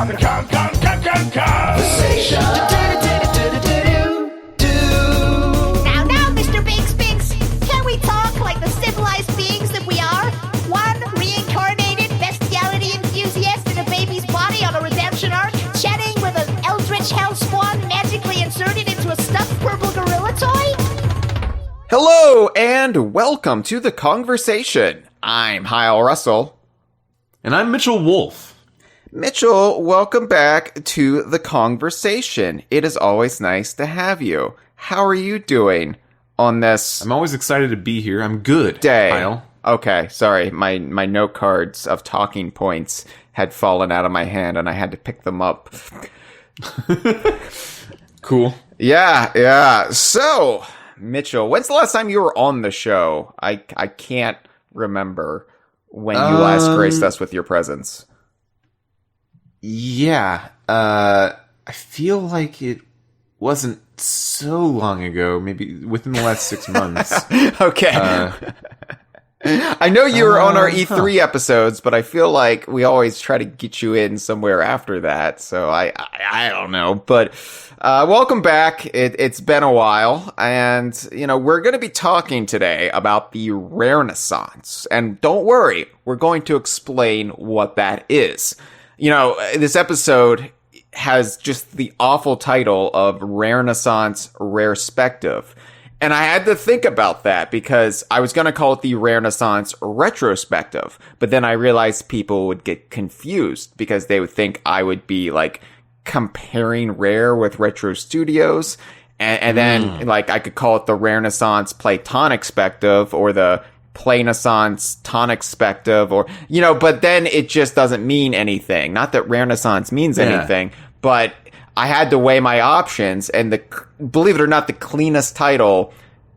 Conversation. Now, Mr. Binks, can we talk like the civilized beings that we are? One reincarnated bestiality enthusiast in a baby's body on a redemption arc, chatting with an eldritch hellspawn magically inserted into a stuffed purple gorilla toy? Hello, and welcome to the Kongversation. I'm Hyle Russell. And I'm Mitchell Wolfe. Mitchell, welcome back to the Kongversation. It is always nice to have you. How are you doing on this I'm always excited to be here. I'm good, day? Hyle. Okay, sorry. My note cards of talking points had fallen out of my hand, and I had to pick them up. Cool. Yeah. So, Mitchell, when's the last time you were on the show? I can't remember when you last graced us with your presence. Yeah. I feel like it wasn't so long ago, maybe within the last 6 months. Okay. I know you were on our E3 episodes, but I feel like we always try to get you in somewhere after that, so I don't know. But welcome back. It's been a while, and we're going to be talking today about the Rarenaissance. And don't worry, we're going to explain what that is. This episode has just the awful title of Rarenaissance Rarespective. And I had to think about that because I was going to call it the Rarenaissance Retrospective. But then I realized people would get confused because they would think I would be like comparing Rare with Retro Studios. And then like I could call it the Rarenaissance Playtonic Spective or the Playnaissance Tonic Spective or, but then it just doesn't mean anything. Not that Rarenaissance means anything, but I had to weigh my options, and believe it or not, the cleanest title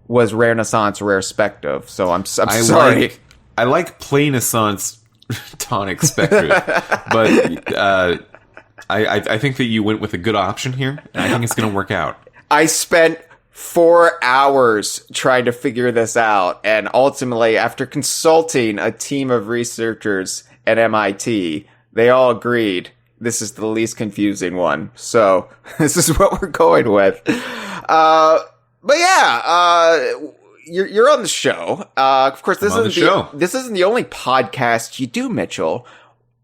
was Rarenaissance Rarespective. So I'm sorry. I like Playnaissance Tonic Spectre, but I think that you went with a good option here, and I think it's going to work out. I spent 4 hours trying to figure this out, and ultimately, after consulting a team of researchers at MIT, they all agreed this is the least confusing one. So this is what we're going with. But yeah, you're on the show. Of course, this isn't the only podcast you do, Mitchell.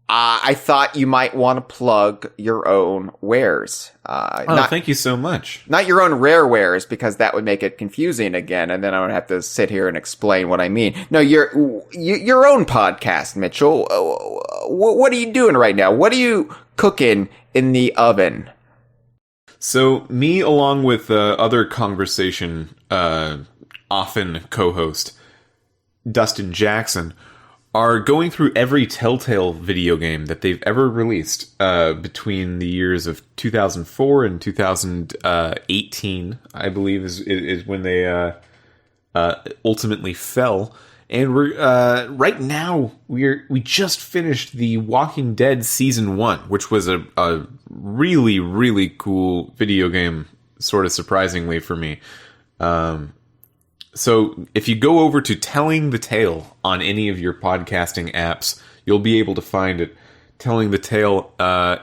I thought you might want to plug your own wares. Thank you so much. Not your own rare wares, because that would make it confusing again, and then I would have to sit here and explain what I mean. No, your own podcast, Mitchell. What are you doing right now? What are you cooking in the oven? So, me along with other Kongversation often co-host, Dustin Jackson, are going through every Telltale video game that they've ever released between the years of 2004 and 2018, I believe, is when they ultimately fell. And we're right now we just finished the Walking Dead Season 1, which was a really, really cool video game, sort of surprisingly for me. So if you go over to Telling the Tale on any of your podcasting apps, you'll be able to find it. Telling the Tale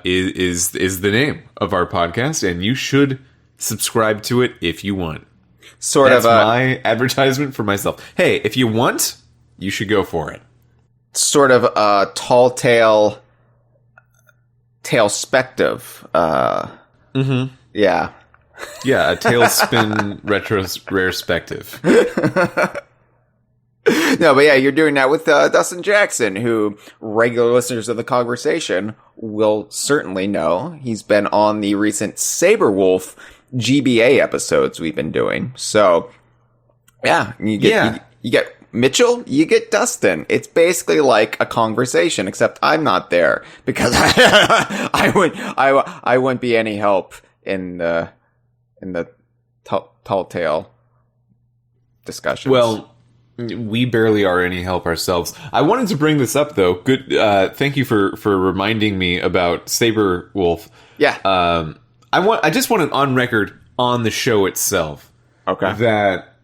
is the name of our podcast, and you should subscribe to it if you want. That's my advertisement for myself. Hey, if you want, you should go for it. Sort of a tall tale spective. Yeah. Yeah, a tailspin retrospective. No, but yeah, you're doing that with Dustin Jackson, who regular listeners of the Kongversation will certainly know. He's been on the recent Sabre Wulf GBA episodes we've been doing. So, yeah, you get Mitchell, you get Dustin. It's basically like a conversation, except I'm not there because I wouldn't be any help in the tall tale discussions. Well, we barely are any help ourselves. I wanted to bring this up, though. Good. Thank you for reminding me about Sabre Wulf. Yeah. I just want it on record on the show itself. Okay. That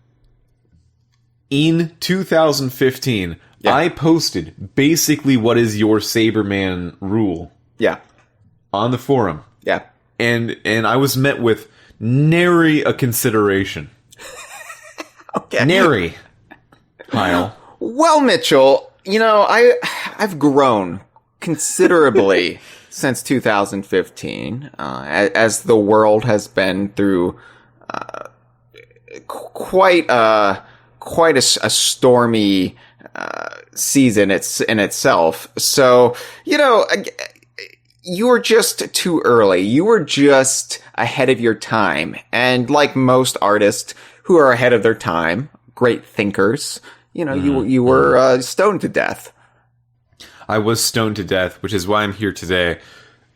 in 2015, I posted basically what is your Saberman rule. Yeah. on the forum. Yeah. And I was met with nary a consideration. Okay. Nary. Hyle. Well, Mitchell, I've grown considerably since 2015, as the world has been through quite a stormy season in itself. So, you were just too early. You were just ahead of your time. And like most artists who are ahead of their time, great thinkers, you were stoned to death. I was stoned to death, which is why I'm here today.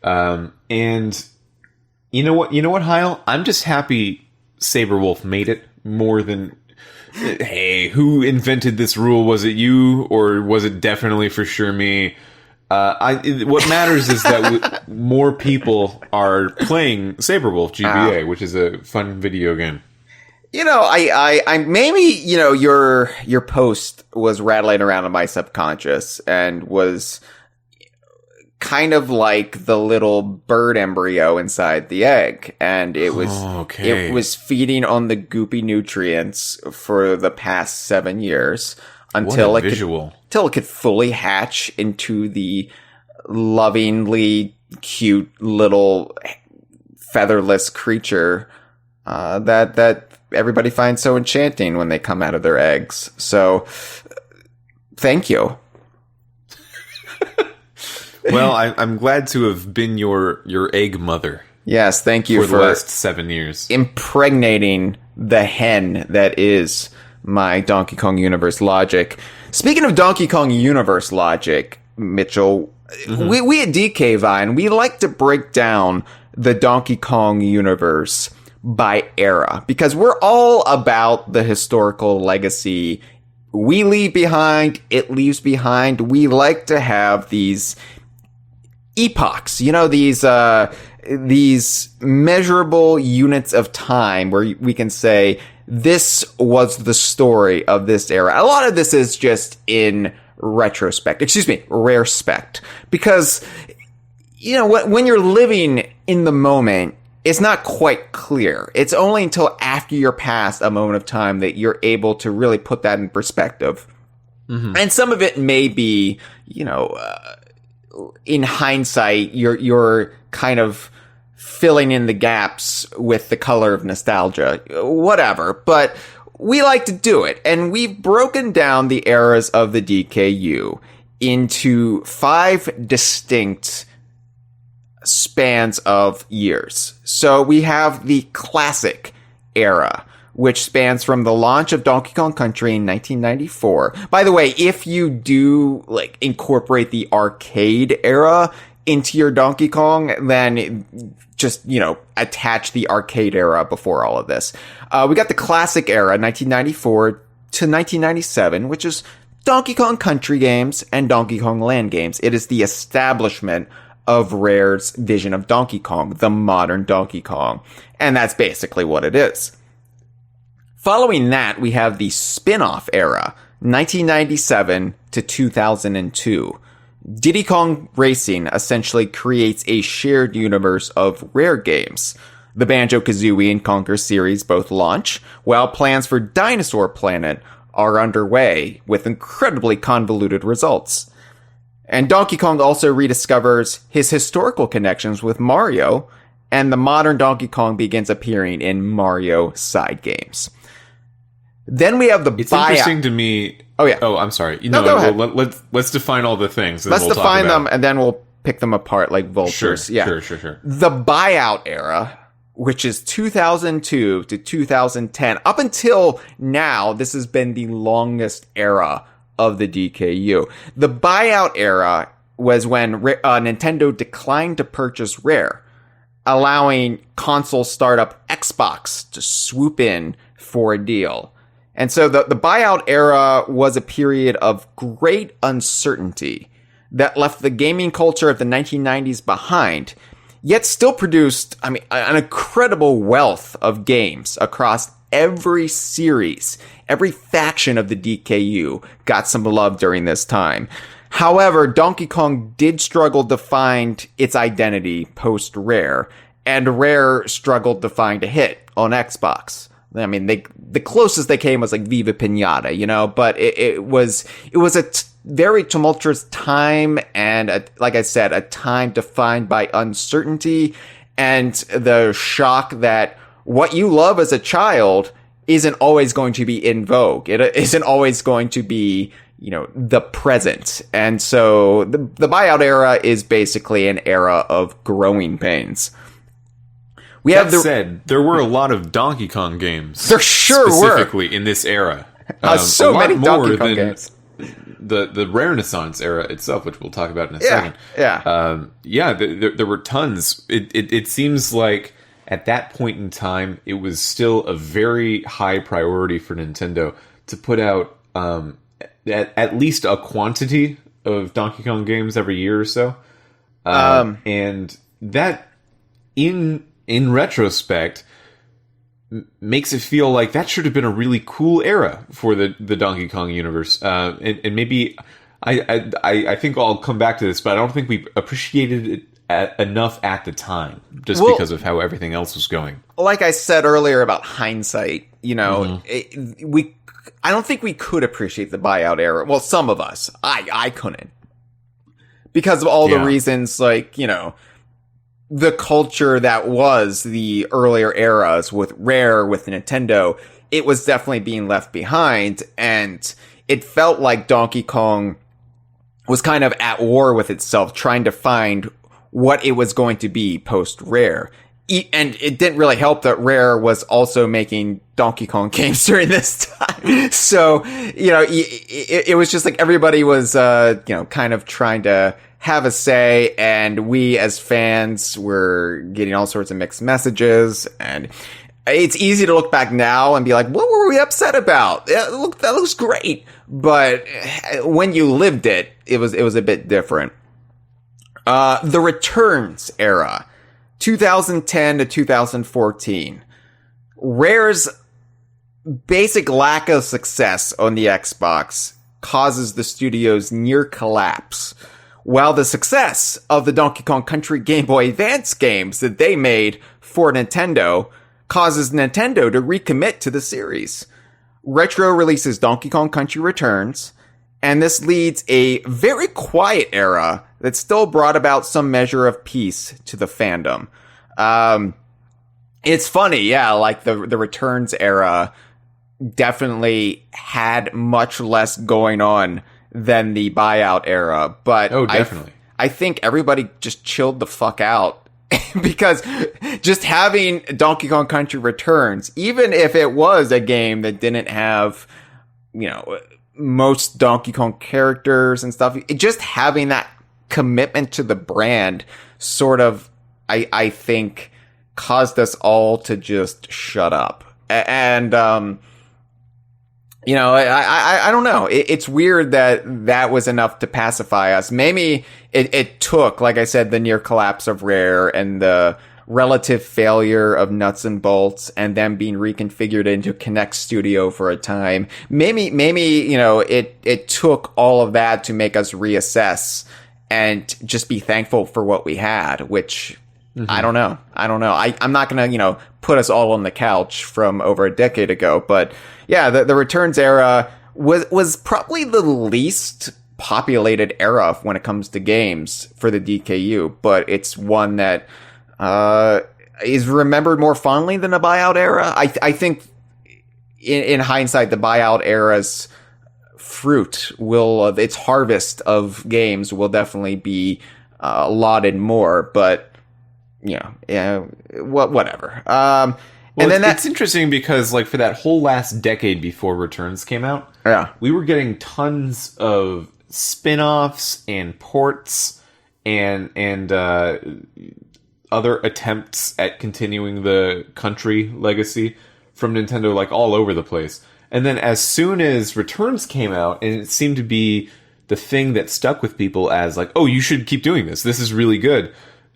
And you know what, Hyle? I'm just happy Sabre Wulf made it more than, hey, who invented this rule? Was it you, or was it definitely for sure me? What matters is that more people are playing Sabre Wulf GBA, which is a fun video game. I maybe, your post was rattling around in my subconscious and was kind of like the little bird embryo inside the egg. And it was feeding on the goopy nutrients for the past 7 years until it could fully hatch into the lovingly cute little featherless creature that everybody finds so enchanting when they come out of their eggs. So, thank you. Well, I'm glad to have been your egg mother. Yes, thank you for the last 7 years. Impregnating the hen that is my Donkey Kong Universe logic. Speaking of Donkey Kong Universe logic, Mitchell, we at DK Vine, we like to break down the Donkey Kong universe by era, because we're all about the historical legacy we leave behind, it leaves behind. We like to have these epochs, these measurable units of time where we can say, this was the story of this era. A lot of this is just in rarespect. Because, when you're living in the moment, it's not quite clear. It's only until after you're past a moment of time that you're able to really put that in perspective. Mm-hmm. And some of it may be, in hindsight, you're kind of filling in the gaps with the color of nostalgia, whatever. But we like to do it. And we've broken down the eras of the DKU into 5 distinct spans of years. So we have the classic era, which spans from the launch of Donkey Kong Country in 1994. By the way, if you do incorporate the arcade era into your Donkey Kong, then just, attach the arcade era before all of this. We got the classic era, 1994 to 1997, which is Donkey Kong Country games and Donkey Kong Land games. It is the establishment of Rare's vision of Donkey Kong, the modern Donkey Kong. And that's basically what it is. Following that, we have the spin-off era, 1997 to 2002. Diddy Kong Racing essentially creates a shared universe of Rare games. The Banjo-Kazooie and Conker series both launch, while plans for Dinosaur Planet are underway with incredibly convoluted results. And Donkey Kong also rediscovers his historical connections with Mario, and the modern Donkey Kong begins appearing in Mario side games. Then we have the It's interesting to me. Oh, yeah. Oh, I'm sorry. Go ahead. Let's define all the things. Let's define them, and then we'll pick them apart like vultures. Sure. The buyout era, which is 2002 to 2010. Up until now, this has been the longest era of the DKU. The buyout era was when Nintendo declined to purchase Rare, allowing console startup Xbox to swoop in for a deal. And so the buyout era was a period of great uncertainty that left the gaming culture of the 1990s behind, yet still produced, an incredible wealth of games across every series. Every faction of the DKU got some love during this time. However, Donkey Kong did struggle to find its identity post-Rare, and Rare struggled to find a hit on Xbox. I mean, the closest they came was like Viva Pinata, you know, but it was a very tumultuous time, and like I said, a time defined by uncertainty and the shock that what you love as a child isn't always going to be in vogue. It isn't always going to be, you know, the present. And so the buyout era is basically an era of growing pains. That said, there were a lot of Donkey Kong games. There sure specifically in this era. So many Donkey Kong games. The Rarenaissance era itself, which we'll talk about in a second. There were tons. It seems like at that point in time, it was still a very high priority for Nintendo to put out at least a quantity of Donkey Kong games every year or so. And that, in retrospect, makes it feel like that should have been a really cool era for the Donkey Kong universe. And maybe I think I'll come back to this, but I don't think we appreciated it enough at the time, just because of how everything else was going. Like I said earlier about hindsight, you know, I don't think we could appreciate the buyout era. Well, some of us, I couldn't, because of all the reasons, like, you know, the culture that was the earlier eras with Rare, with Nintendo, it was definitely being left behind, and it felt like Donkey Kong was kind of at war with itself, trying to find what it was going to be post-Rare. And it didn't really help that Rare was also making Donkey Kong games during this time. So, you know, it was just like everybody was, you know, kind of trying to have a say, and we as fans were getting all sorts of mixed messages. And it's easy to look back now and be like, what were we upset about? That looks great. But when you lived it, it was a bit different. The Returns era, 2010 to 2014. Rare's basic lack of success on the Xbox causes the studio's near collapse, while the success of the Donkey Kong Country Game Boy Advance games that they made for Nintendo causes Nintendo to recommit to the series. Retro releases Donkey Kong Country Returns, and this leads a very quiet era that still brought about some measure of peace to the fandom. It's funny, yeah, like the Returns era definitely had much less going on than the buyout era, but definitely. I think everybody just chilled the fuck out because just having Donkey Kong Country Returns, even if it was a game that didn't have, you know, most Donkey Kong characters and stuff, just having that commitment to the brand sort of, I think, caused us all to just shut up. And, you know, I don't know. It's weird that was enough to pacify us. Maybe it took, like I said, the near collapse of Rare and the relative failure of Nuts and Bolts and them being reconfigured into Connect Studio for a time. Maybe, you know, it took all of that to make us reassess and just be thankful for what we had, which I don't know. I'm not going to, you know, put us all on the couch from over a decade ago, but yeah, the Returns era was probably the least populated era when it comes to games for the DKU, but it's one that is remembered more fondly than the buyout era. I think in hindsight, the buyout era's fruit its harvest of games will definitely be lauded more, but you know, yeah, whatever. And then it's interesting because, like, for that whole last decade before Returns came out, we were getting tons of spin-offs and ports and other attempts at continuing the Country legacy from Nintendo, like, all over the place. And then as soon as Returns came out, and it seemed to be the thing that stuck with people as, like, oh, you should keep doing this. This is really good.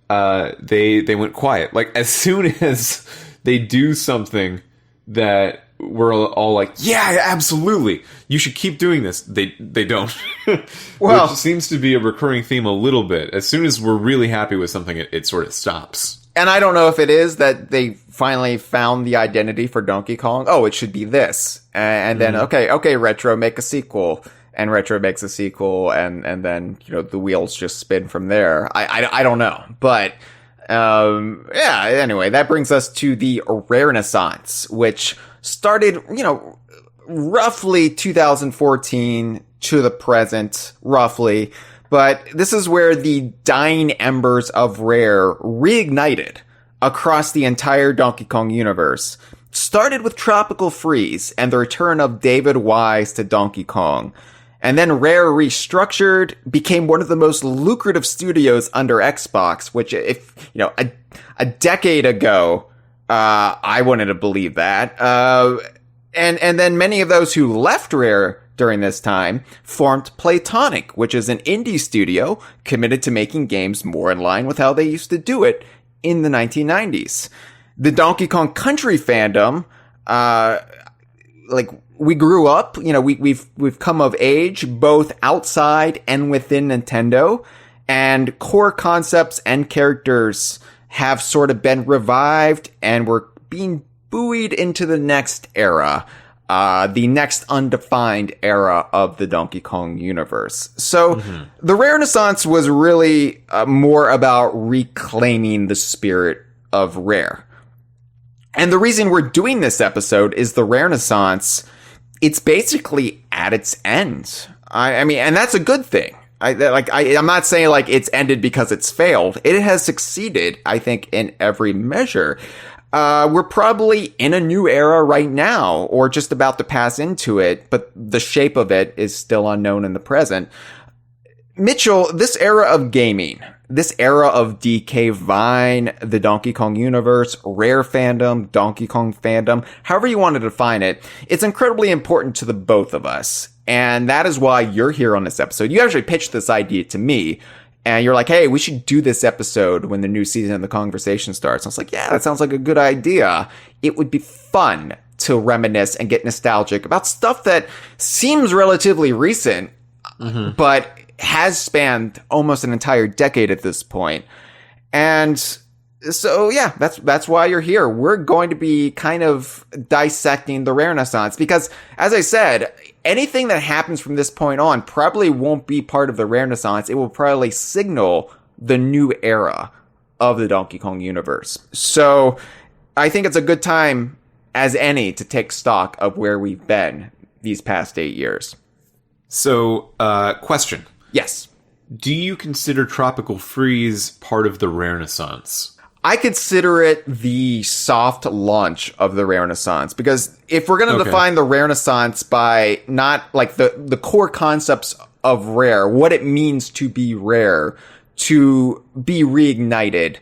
They went quiet. Like, as soon as they do something that we're all like, yeah, absolutely, you should keep doing this. They don't. Well, which seems to be a recurring theme a little bit. As soon as we're really happy with something, it sort of stops. And I don't know if it is that they finally found the identity for Donkey Kong. Oh, it should be this. And then, okay, Retro, make a sequel. And Retro makes a sequel, and then, the wheels just spin from there. I don't know. But, yeah, anyway, that brings us to the Rarenaissance, which started, roughly 2014 to the present, roughly. But this is where the dying embers of Rare reignited across the entire Donkey Kong universe. Started with Tropical Freeze and the return of David Wise to Donkey Kong. And then Rare restructured, became one of the most lucrative studios under Xbox, which if, a decade ago, I wouldn't have believed that. And then many of those who left Rare during this time formed Playtonic, which is an indie studio committed to making games more in line with how they used to do it in the 1990s. The Donkey Kong Country fandom, we grew up, we've come of age both outside and within Nintendo, and core concepts and characters have sort of been revived and we're being buoyed into the next era. The next undefined era of the Donkey Kong universe. So the Rarenaissance was really more about reclaiming the spirit of Rare. And the reason we're doing this episode is the Rarenaissance, it's basically at its end. I mean, and that's a good thing. I'm not saying like it's ended because it's failed. It has succeeded, I think, in every measure. We're probably in a new era right now, or just about to pass into it, but the shape of it is still unknown in the present. Mitchell, this era of gaming, this era of DK Vine, the Donkey Kong universe, Rare fandom, Donkey Kong fandom, however you want to define it, it's incredibly important to the both of us. And that is why you're here on this episode. You actually pitched this idea to me. And you're like, hey, we should do this episode when the new season of the Kongversation starts. I was like, yeah, that sounds like a good idea. It would be fun to reminisce and get nostalgic about stuff that seems relatively recent, but has spanned almost an entire decade at this point. And so, yeah, that's why you're here. We're going to be kind of dissecting the Rarenaissance because, as I said, anything that happens from this point on probably won't be part of the Rarenaissance. It will probably signal the new era of the Donkey Kong universe. So I think it's a good time as any to take stock of where we've been these past 8 years. So, question. Yes. Do you consider Tropical Freeze part of the Rarenaissance? I consider it the soft launch of the Rarenaissance because if we're going to define the Rarenaissance by not like the core concepts of Rare, what it means to be Rare, to be reignited,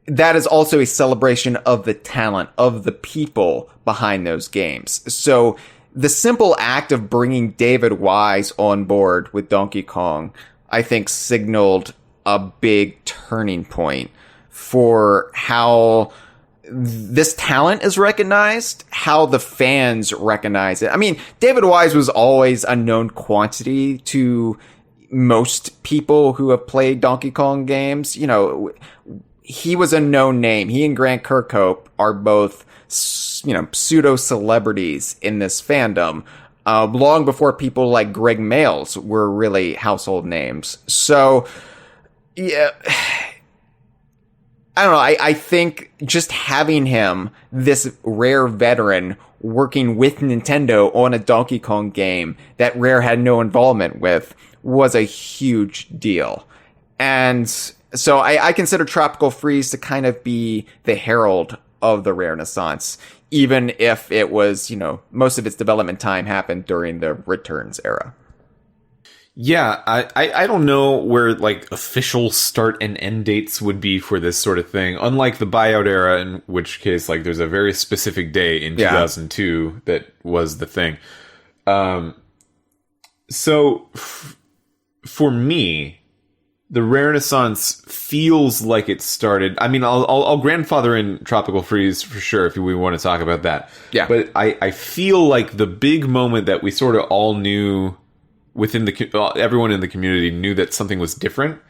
that is also a celebration of the talent of the people behind those games. So the simple act of bringing David Wise on board with Donkey Kong, I think signaled a big turning point for how this talent is recognized, how the fans recognize it. I mean, David Wise was always a known quantity to most people who have played Donkey Kong games. He was a known name. He and Grant Kirkhope are both, pseudo celebrities in this fandom. Long before people like Greg Mayles were really household names. So, yeah, I don't know. I think just having him, this Rare veteran, working with Nintendo on a Donkey Kong game that Rare had no involvement with was a huge deal. And so I consider Tropical Freeze to kind of be the herald of the Rarenaissance, even if it was, most of its development time happened during the Returns era. Yeah, I don't know where, like, official start and end dates would be for this sort of thing. Unlike the buyout era, in which case, like, there's a very specific day in 2002 that was the thing. So, for me, the Rarenaissance feels like it started. I mean, I'll grandfather in Tropical Freeze for sure if we want to talk about that. Yeah. But I feel like the big moment that we sort of all knew within everyone in the community knew that something was different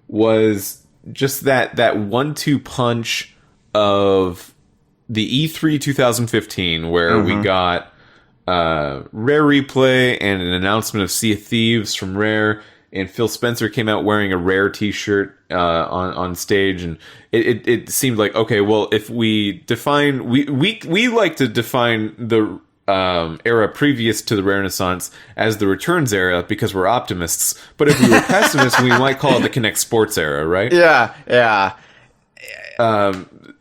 was just that 1-2 punch of the E3 2015 where we got Rare Replay and an announcement of Sea of Thieves from Rare. And Phil Spencer came out wearing a Rare T-shirt on stage, and it seemed like, okay, well, if we define, we like to define the era previous to the Rarenaissance as the Returns era because we're optimists. But if we were pessimists, we might call it the Connect Sports era, right? Yeah.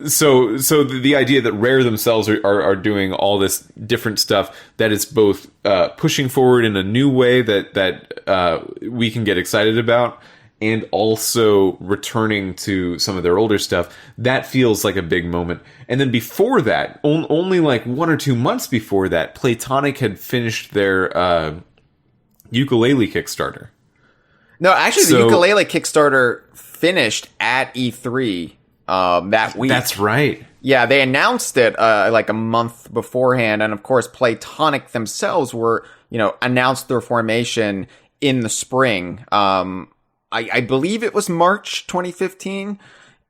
So the idea that Rare themselves are doing all this different stuff that is both pushing forward in a new way that we can get excited about, and also returning to some of their older stuff, that feels like a big moment. And then before that, only like 1 or 2 months before that, Playtonic had finished their Yooka-Laylee Kickstarter. No, actually, the Yooka-Laylee Kickstarter finished at E3 that week. That's right. Yeah, they announced it like a month beforehand, and of course, Playtonic themselves were, announced their formation in the spring. I believe it was March 2015,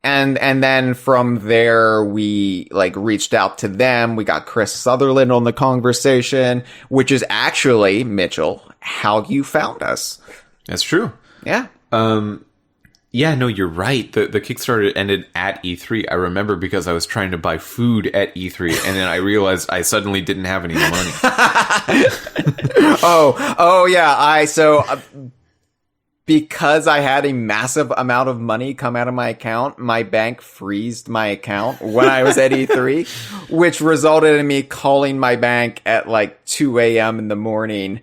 and then from there we reached out to them. We got Chris Sutherland on the Kongversation, which is actually, Mitchell, how you found us. That's true. Yeah. Yeah, no, you're right. The Kickstarter ended at E3. I remember because I was trying to buy food at E3, and then I realized I suddenly didn't have any money. Oh yeah. Because I had a massive amount of money come out of my account, my bank freezed my account when I was at E3, which resulted in me calling my bank at 2 a.m. in the morning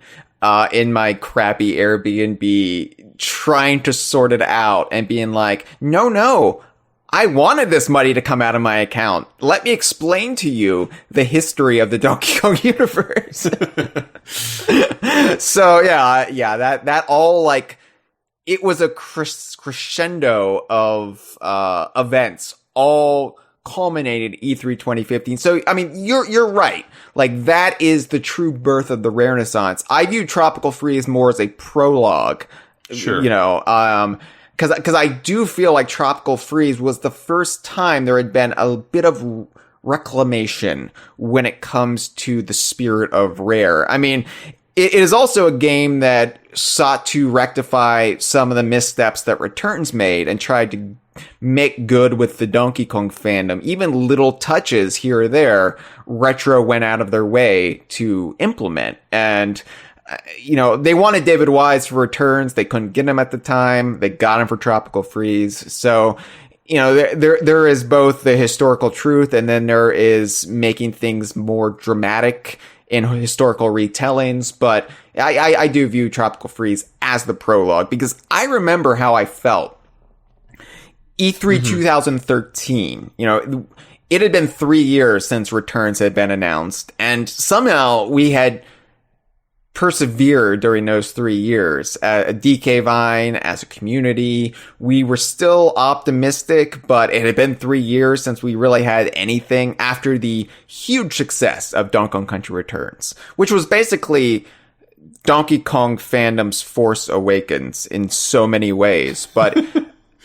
in my crappy Airbnb, trying to sort it out and being like, no, I wanted this money to come out of my account. Let me explain to you the history of the Donkey Kong universe. So yeah, that all it was a crescendo of events, all culminated E3 2015. So, I mean, you're right. That is the true birth of the Rarenaissance. I view Tropical Freeze more as a prologue. Sure. Because I do feel like Tropical Freeze was the first time there had been a bit of reclamation when it comes to the spirit of Rare. I mean, it is also a game that sought to rectify some of the missteps that Returns made and tried to make good with the Donkey Kong fandom. Even little touches here or there, Retro went out of their way to implement. And, they wanted David Wise for Returns. They couldn't get him at the time. They got him for Tropical Freeze. So, there is both the historical truth, and then there is making things more dramatic in historical retellings. But I do view Tropical Freeze as the prologue, because I remember how I felt. E3 2013, it had been 3 years since Returns had been announced, and somehow we had persevered during those 3 years. DK Vine, as a community, we were still optimistic, but it had been 3 years since we really had anything after the huge success of Donkey Kong Country Returns, which was basically Donkey Kong fandom's Force Awakens in so many ways. But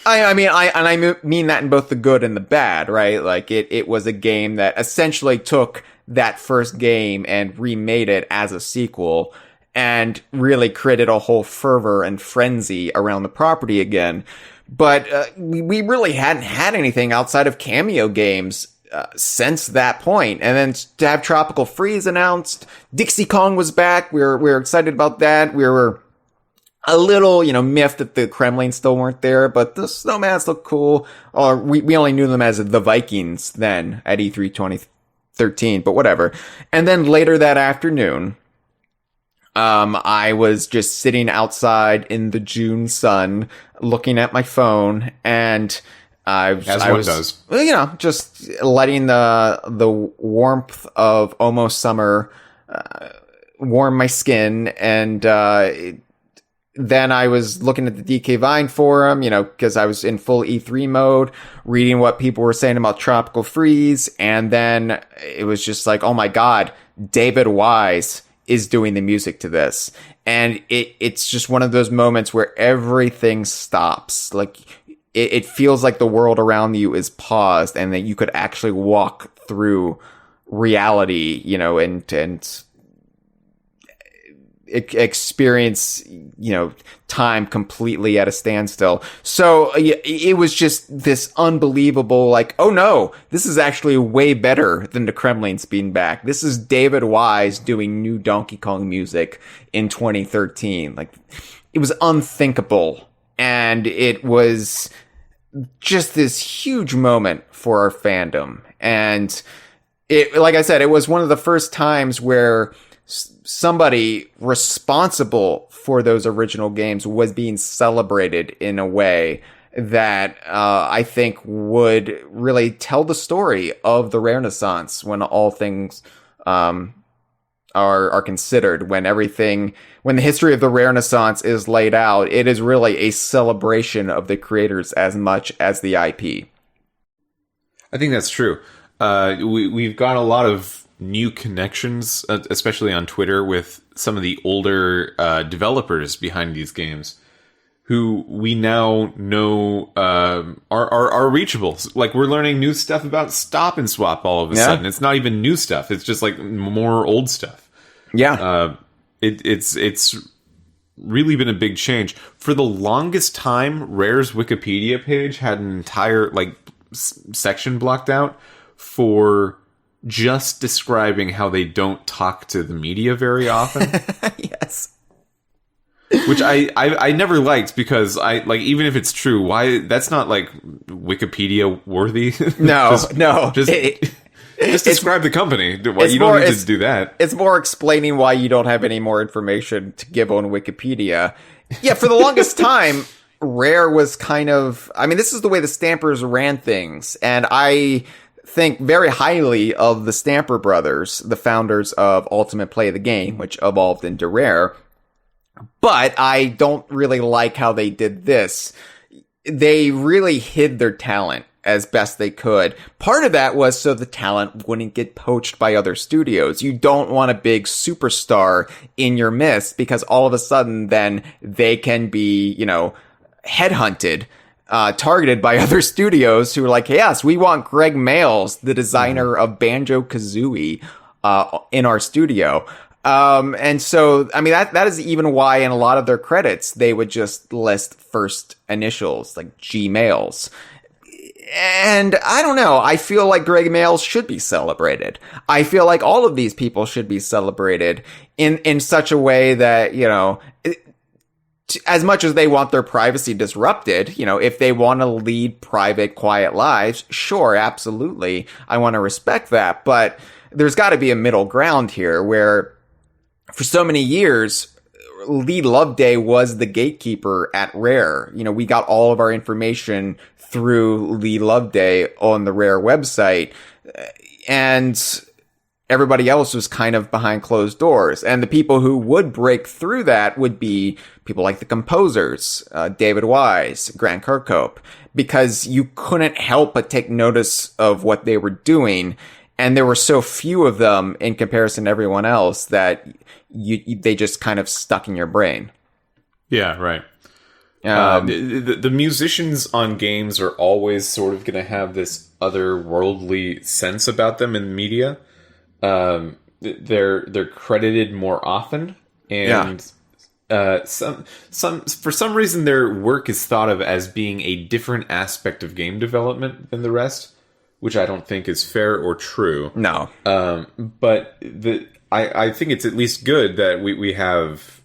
I mean that in both the good and the bad, right? It was a game that essentially took that first game and remade it as a sequel and really created a whole fervor and frenzy around the property again. But we really hadn't had anything outside of cameo games since that point. And then to have Tropical Freeze announced, Dixie Kong was back. We were excited about that. We were a little, miffed that the Kremlin still weren't there, but the snowmans look cool. Or we only knew them as the Vikings then at E3 2013, but whatever. And then later that afternoon, I was just sitting outside in the June sun, looking at my phone, and I was does. Just letting the warmth of almost summer warm my skin, and then I was looking at the DK Vine forum, because I was in full E3 mode, reading what people were saying about Tropical Freeze. And then it was just like, oh my God, David Wise is doing the music to this. And it's just one of those moments where everything stops. Like, it feels like the world around you is paused and that you could actually walk through reality, and experience, time completely at a standstill. So it was just this unbelievable, like, oh no, this is actually way better than the Kremlin's being back. This is David Wise doing new Donkey Kong music in 2013. Like, it was unthinkable. And it was just this huge moment for our fandom. And it, like I said, it was one of the first times where somebody responsible for those original games was being celebrated in a way that I think would really tell the story of the Rarenaissance when all things are considered. When the history of the Rarenaissance is laid out, it is really a celebration of the creators as much as the IP. I think that's true. We've got a lot of new connections, especially on Twitter, with some of the older developers behind these games, who we now know are reachable. Like, we're learning new stuff about Stop and Swap all of a sudden. It's not even new stuff; it's just like more old stuff. Yeah, it's really been a big change. For the longest time, Rare's Wikipedia page had an entire section blocked out for just describing how they don't talk to the media very often. Yes. Which I never liked, because even if it's true, why that's not Wikipedia worthy. No, just describe the company. You don't need to do that. It's more explaining why you don't have any more information to give on Wikipedia. Yeah, for the longest time, Rare was kind of, this is the way the Stampers ran things, and I think very highly of the Stamper brothers, the founders of Ultimate Play the Game, which evolved into Rare. But I don't really like how they did this. They really hid their talent as best they could. Part of that was so the talent wouldn't get poached by other studios. You don't want a big superstar in your midst, because all of a sudden then they can be, headhunted, targeted by other studios who are like, yes, we want Greg Mayles, the designer of Banjo-Kazooie, in our studio. And so, that is even why in a lot of their credits, they would just list first initials, like Gmails. And I don't know, I feel like Greg Mayles should be celebrated. I feel like all of these people should be celebrated in such a way that, as much as they want their privacy disrupted, if they want to lead private, quiet lives, sure, absolutely. I want to respect that. But there's got to be a middle ground here where, for so many years, Lee Loveday was the gatekeeper at Rare. We got all of our information through Lee Loveday on the Rare website, and everybody else was kind of behind closed doors. And the people who would break through that would be people like the composers, David Wise, Grant Kirkhope, because you couldn't help but take notice of what they were doing. And there were so few of them in comparison to everyone else that they just kind of stuck in your brain. Yeah, right. The musicians on games are always sort of going to have this otherworldly sense about them in the media. They're credited more often, and some for some reason their work is thought of as being a different aspect of game development than the rest, which I don't think is fair or true. No. But I think it's at least good that we have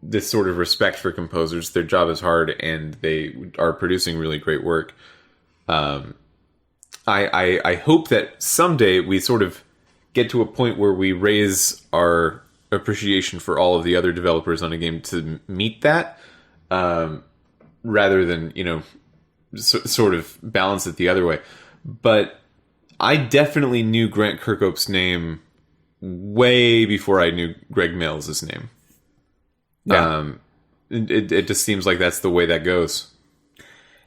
this sort of respect for composers. Their job is hard, and they are producing really great work. I hope that someday we sort of get to a point where we raise our appreciation for all of the other developers on a game to meet that, rather than, sort of balance it the other way. But I definitely knew Grant Kirkhope's name way before I knew Greg Mayles' name. Yeah. It just seems like that's the way that goes.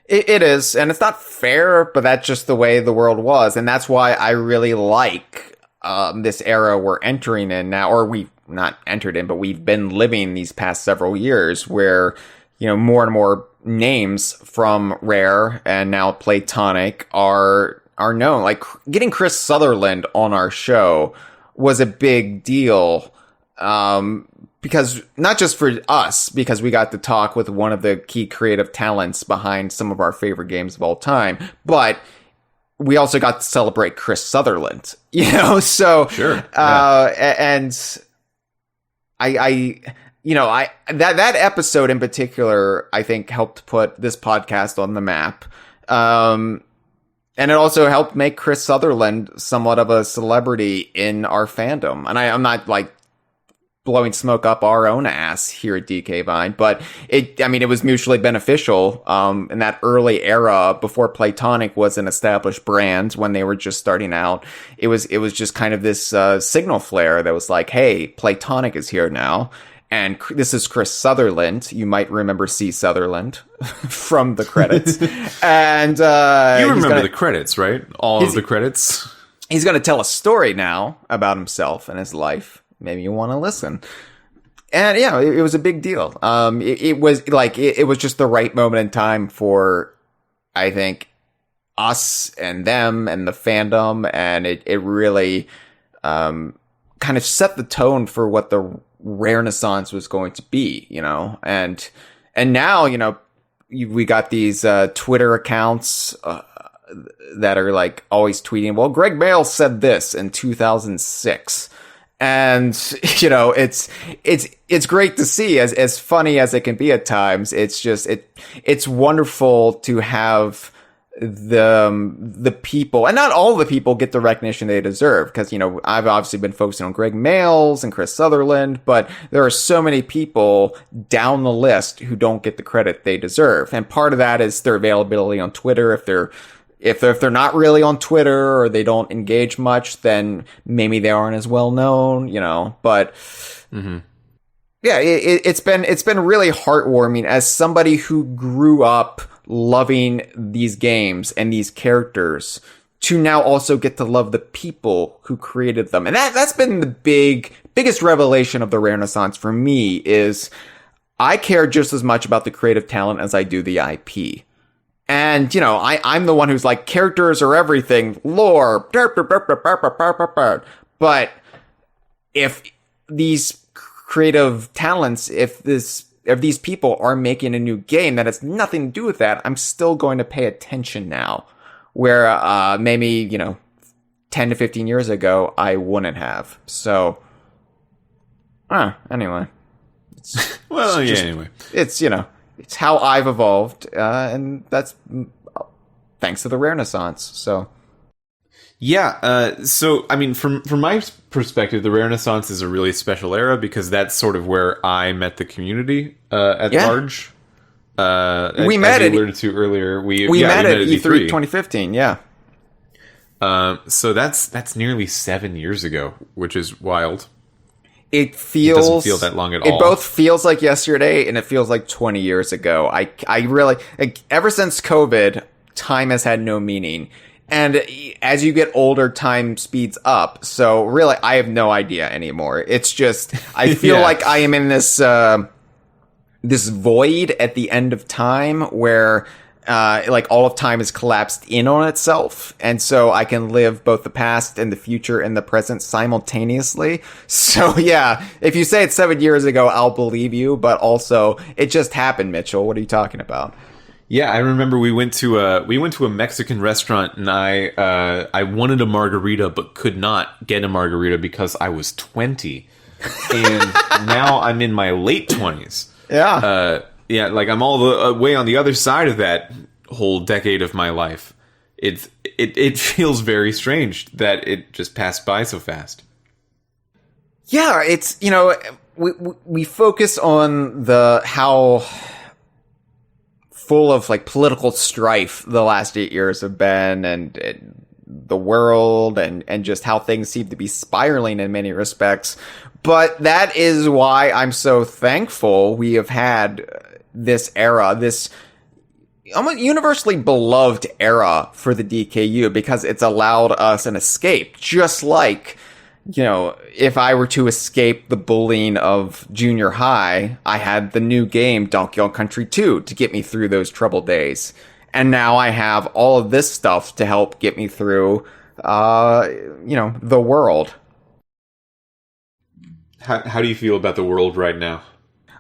It is, and it's not fair, but that's just the way the world was, and that's why I really like this era we're entering in now, or we've not entered in, but we've been living these past several years, where more and more names from Rare and now Playtonic are known. Like getting Chris Sutherland on our show was a big deal. Because not just for us, because we got to talk with one of the key creative talents behind some of our favorite games of all time, but we also got to celebrate Chris Sutherland, so sure. And that episode in particular, I think helped put this podcast on the map. And it also helped make Chris Sutherland somewhat of a celebrity in our fandom. And I'm not like blowing smoke up our own ass here at DK Vine, but it was mutually beneficial in that early era before Playtonic was an established brand, when they were just starting out. It was just kind of this signal flare that was like, hey, Playtonic is here now, and this is Chris Sutherland. You might remember C. Sutherland from the credits. And you remember the credits, right? All of the credits. He's going to tell a story now about himself and his life. Maybe you want to listen. And yeah, it was a big deal. It was just the right moment in time for, I think, us and them and the fandom. And it really, kind of set the tone for what the Rarenaissance was going to be, and now, we got these, Twitter accounts, that are like always tweeting, well, Greg Mail said this in 2006. And, it's great to see, as funny as it can be at times. It's just, it's wonderful to have the people, and not all the people get the recognition they deserve. Because, I've obviously been focusing on Greg Mails and Chris Sutherland, but there are so many people down the list who don't get the credit they deserve. And part of that is their availability on Twitter. If they're not really on Twitter, or they don't engage much, then maybe they aren't as well known, but yeah, it's been really heartwarming as somebody who grew up loving these games and these characters to now also get to love the people who created them. And that's been the biggest revelation of the Rarenaissance for me, is I care just as much about the creative talent as I do the IP. And, I'm the one who's like, characters are everything, lore, but if these creative talents, if these people are making a new game that has nothing to do with that, I'm still going to pay attention now, where maybe, 10 to 15 years ago, I wouldn't have. So, anyway. Anyway. It's, it's how I've evolved, and that's thanks to the Rarenaissance. So, yeah. So, from my perspective, the Rarenaissance is a really special era, because that's sort of where I met the community at large. We met as you alluded to earlier. We met at E3 2015. Yeah. So that's nearly 7 years ago, which is wild. It doesn't feel that long at all. It both feels like yesterday, and it feels like 20 years ago. I really, ever since COVID, time has had no meaning. And as you get older, time speeds up. So really, I have no idea anymore. It's just, I feel like I am in this void at the end of time where, all of time is collapsed in on itself. And so I can live both the past and the future and the present simultaneously. So yeah, if you say it's 7 years ago, I'll believe you. But also, it just happened, Mitchell. What are you talking about? Yeah, I remember we went to a Mexican restaurant, and I wanted a margarita but could not get a margarita because I was 20. And now I'm in my late 20s. Yeah. I'm all the way on the other side of that whole decade of my life. It feels very strange that it just passed by so fast. Yeah, it's, we focus on how full of political strife the last 8 years have been, and the world and just how things seem to be spiraling in many respects. But that is why I'm so thankful we have had this era, this almost universally beloved era for the DKU, because it's allowed us an escape. Just like, you know, if I were to escape the bullying of junior high, I had the new game Donkey Kong Country 2 to get me through those troubled days. And now I have all of this stuff to help get me through, the world. How do you feel about the world right now?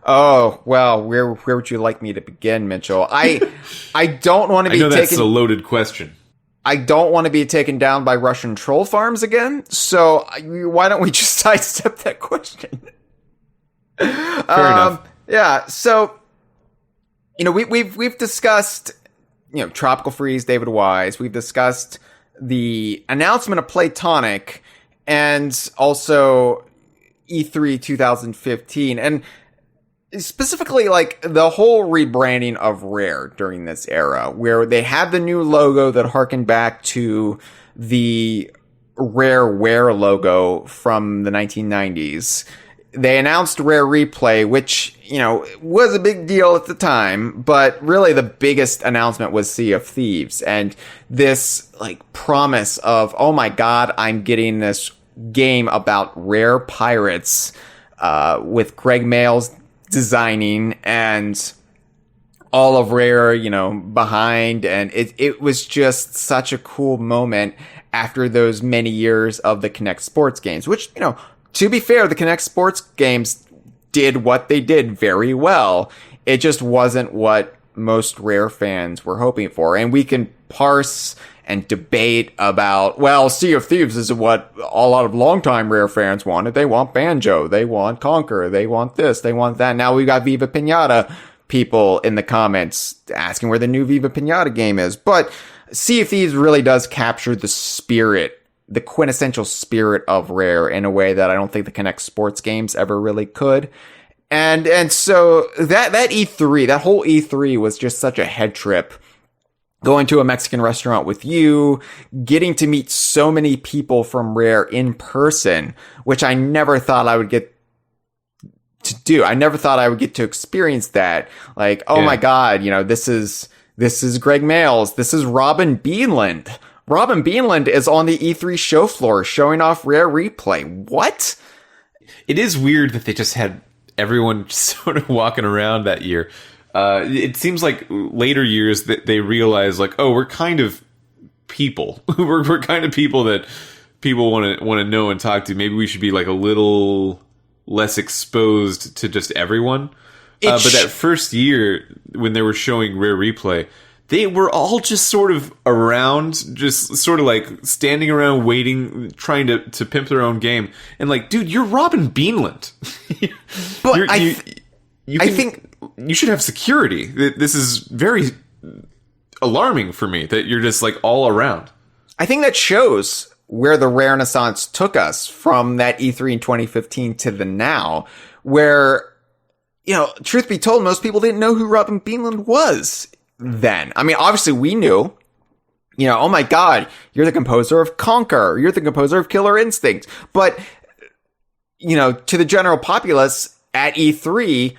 Oh, well, where would you like me to begin, Mitchell? I don't want to be I know that's a loaded question. I don't want to be taken down by Russian troll farms again, so why don't we just sidestep that question? Fair enough. Yeah, so, we've discussed, Tropical Freeze, David Wise. We've discussed the announcement of Playtonic and also E3 2015. And specifically, like, the whole rebranding of Rare during this era, where they had the new logo that harkened back to the Rareware logo from the 1990s. They announced Rare Replay, which, was a big deal at the time, but really the biggest announcement was Sea of Thieves. And this, like, promise of, oh my god, I'm getting this game about rare pirates, with Greg Mayles designing and all of Rare, behind. And it was just such a cool moment after those many years of the Kinect Sports games, which, to be fair, the Kinect Sports games did what they did very well. It just wasn't what most Rare fans were hoping for. And we can parse and debate about, well, Sea of Thieves is what a lot of longtime Rare fans wanted. They want Banjo. They want Conquer. They want this. They want that. Now we got Viva Pinata people in the comments asking where the new Viva Pinata game is. But Sea of Thieves really does capture the spirit, the quintessential spirit of Rare in a way that I don't think the Kinect Sports games ever really could. And so that E3, that whole E3 was just such a head trip. Going to a Mexican restaurant with you, getting to meet so many people from Rare in person, which I never thought I would get to do. I never thought I would get to experience that. Like, oh my god, this is Greg Mayles. This is Robin Beanland. Robin Beanland is on the E3 show floor showing off Rare Replay. What? It is weird that they just had everyone sort of walking around that year. It seems like later years that they realize, like, oh, we're kind of people. we're kind of people that people want to know and talk to. Maybe we should be like a little less exposed to just everyone. But that first year when they were showing Rare Replay, they were all just sort of around, just sort of like standing around waiting, trying to pimp their own game. And like, dude, you're Robin Beanland. But I think you should have security. This is very alarming for me that you're just like all around. I think that shows where the Rarenaissance took us from that E3 in 2015 to the now, where, truth be told, most people didn't know who Robin Beanland was then. I mean, obviously we knew, oh my god, you're the composer of Conquer, you're the composer of Killer Instinct. But, to the general populace at E3,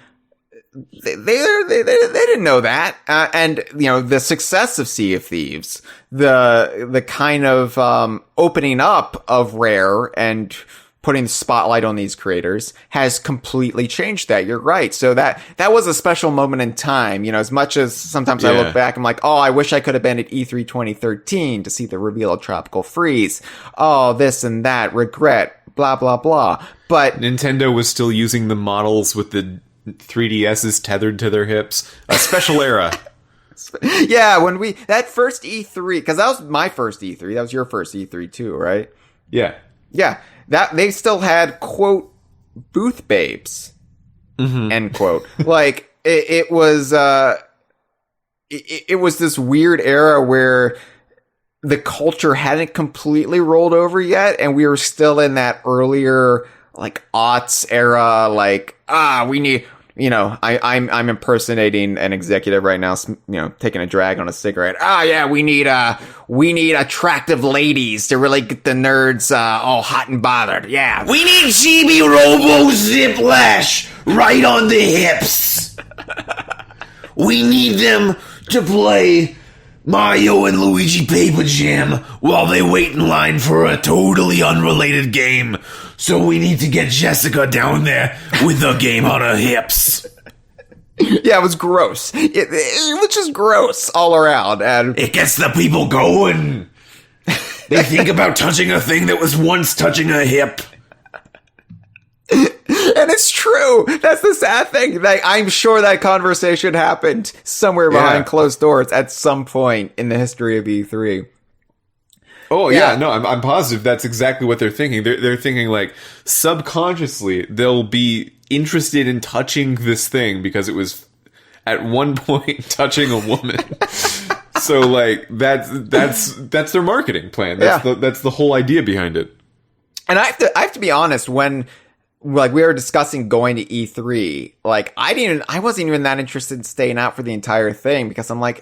they didn't know that. And, the success of Sea of Thieves, the kind of, opening up of Rare and putting the spotlight on these creators has completely changed that. You're right. So that was a special moment in time. As much as sometimes I look back, I'm like, oh, I wish I could have been at E3 2013 to see the reveal of Tropical Freeze. Oh, this and that, regret, blah, blah, blah. But Nintendo was still using the models with the 3DSs tethered to their hips. A special era. Yeah, that first E3, because that was my first E3. That was your first E3 too, right? Yeah. Yeah. That they still had, quote, booth babes, end quote. Like, it was this weird era where the culture hadn't completely rolled over yet, and we were still in that earlier, like, aughts era, like, we need I'm impersonating an executive right now, taking a drag on a cigarette. Oh yeah, we need attractive ladies to really get the nerds all hot and bothered. Yeah, We need GB Robo Ziplash right on the hips. We need them to play Mario and Luigi Paper Jam while they wait in line for a totally unrelated game. So we need to get Jessica down there with the game on her hips. yeah, it was gross. It was just gross all around, and It gets the people going. They think about touching a thing that was once touching a hip. And it's true. That's the sad thing. Like, I'm sure that conversation happened somewhere behind closed doors at some point in the history of E3. Oh yeah, no, I'm positive that's exactly what they're thinking. They're thinking like subconsciously they'll be interested in touching this thing because it was at one point touching a woman. So like that's their marketing plan. That's the whole idea behind it. And I have to be honest, when like we were discussing going to E3, like I wasn't even that interested in staying out for the entire thing because I'm like,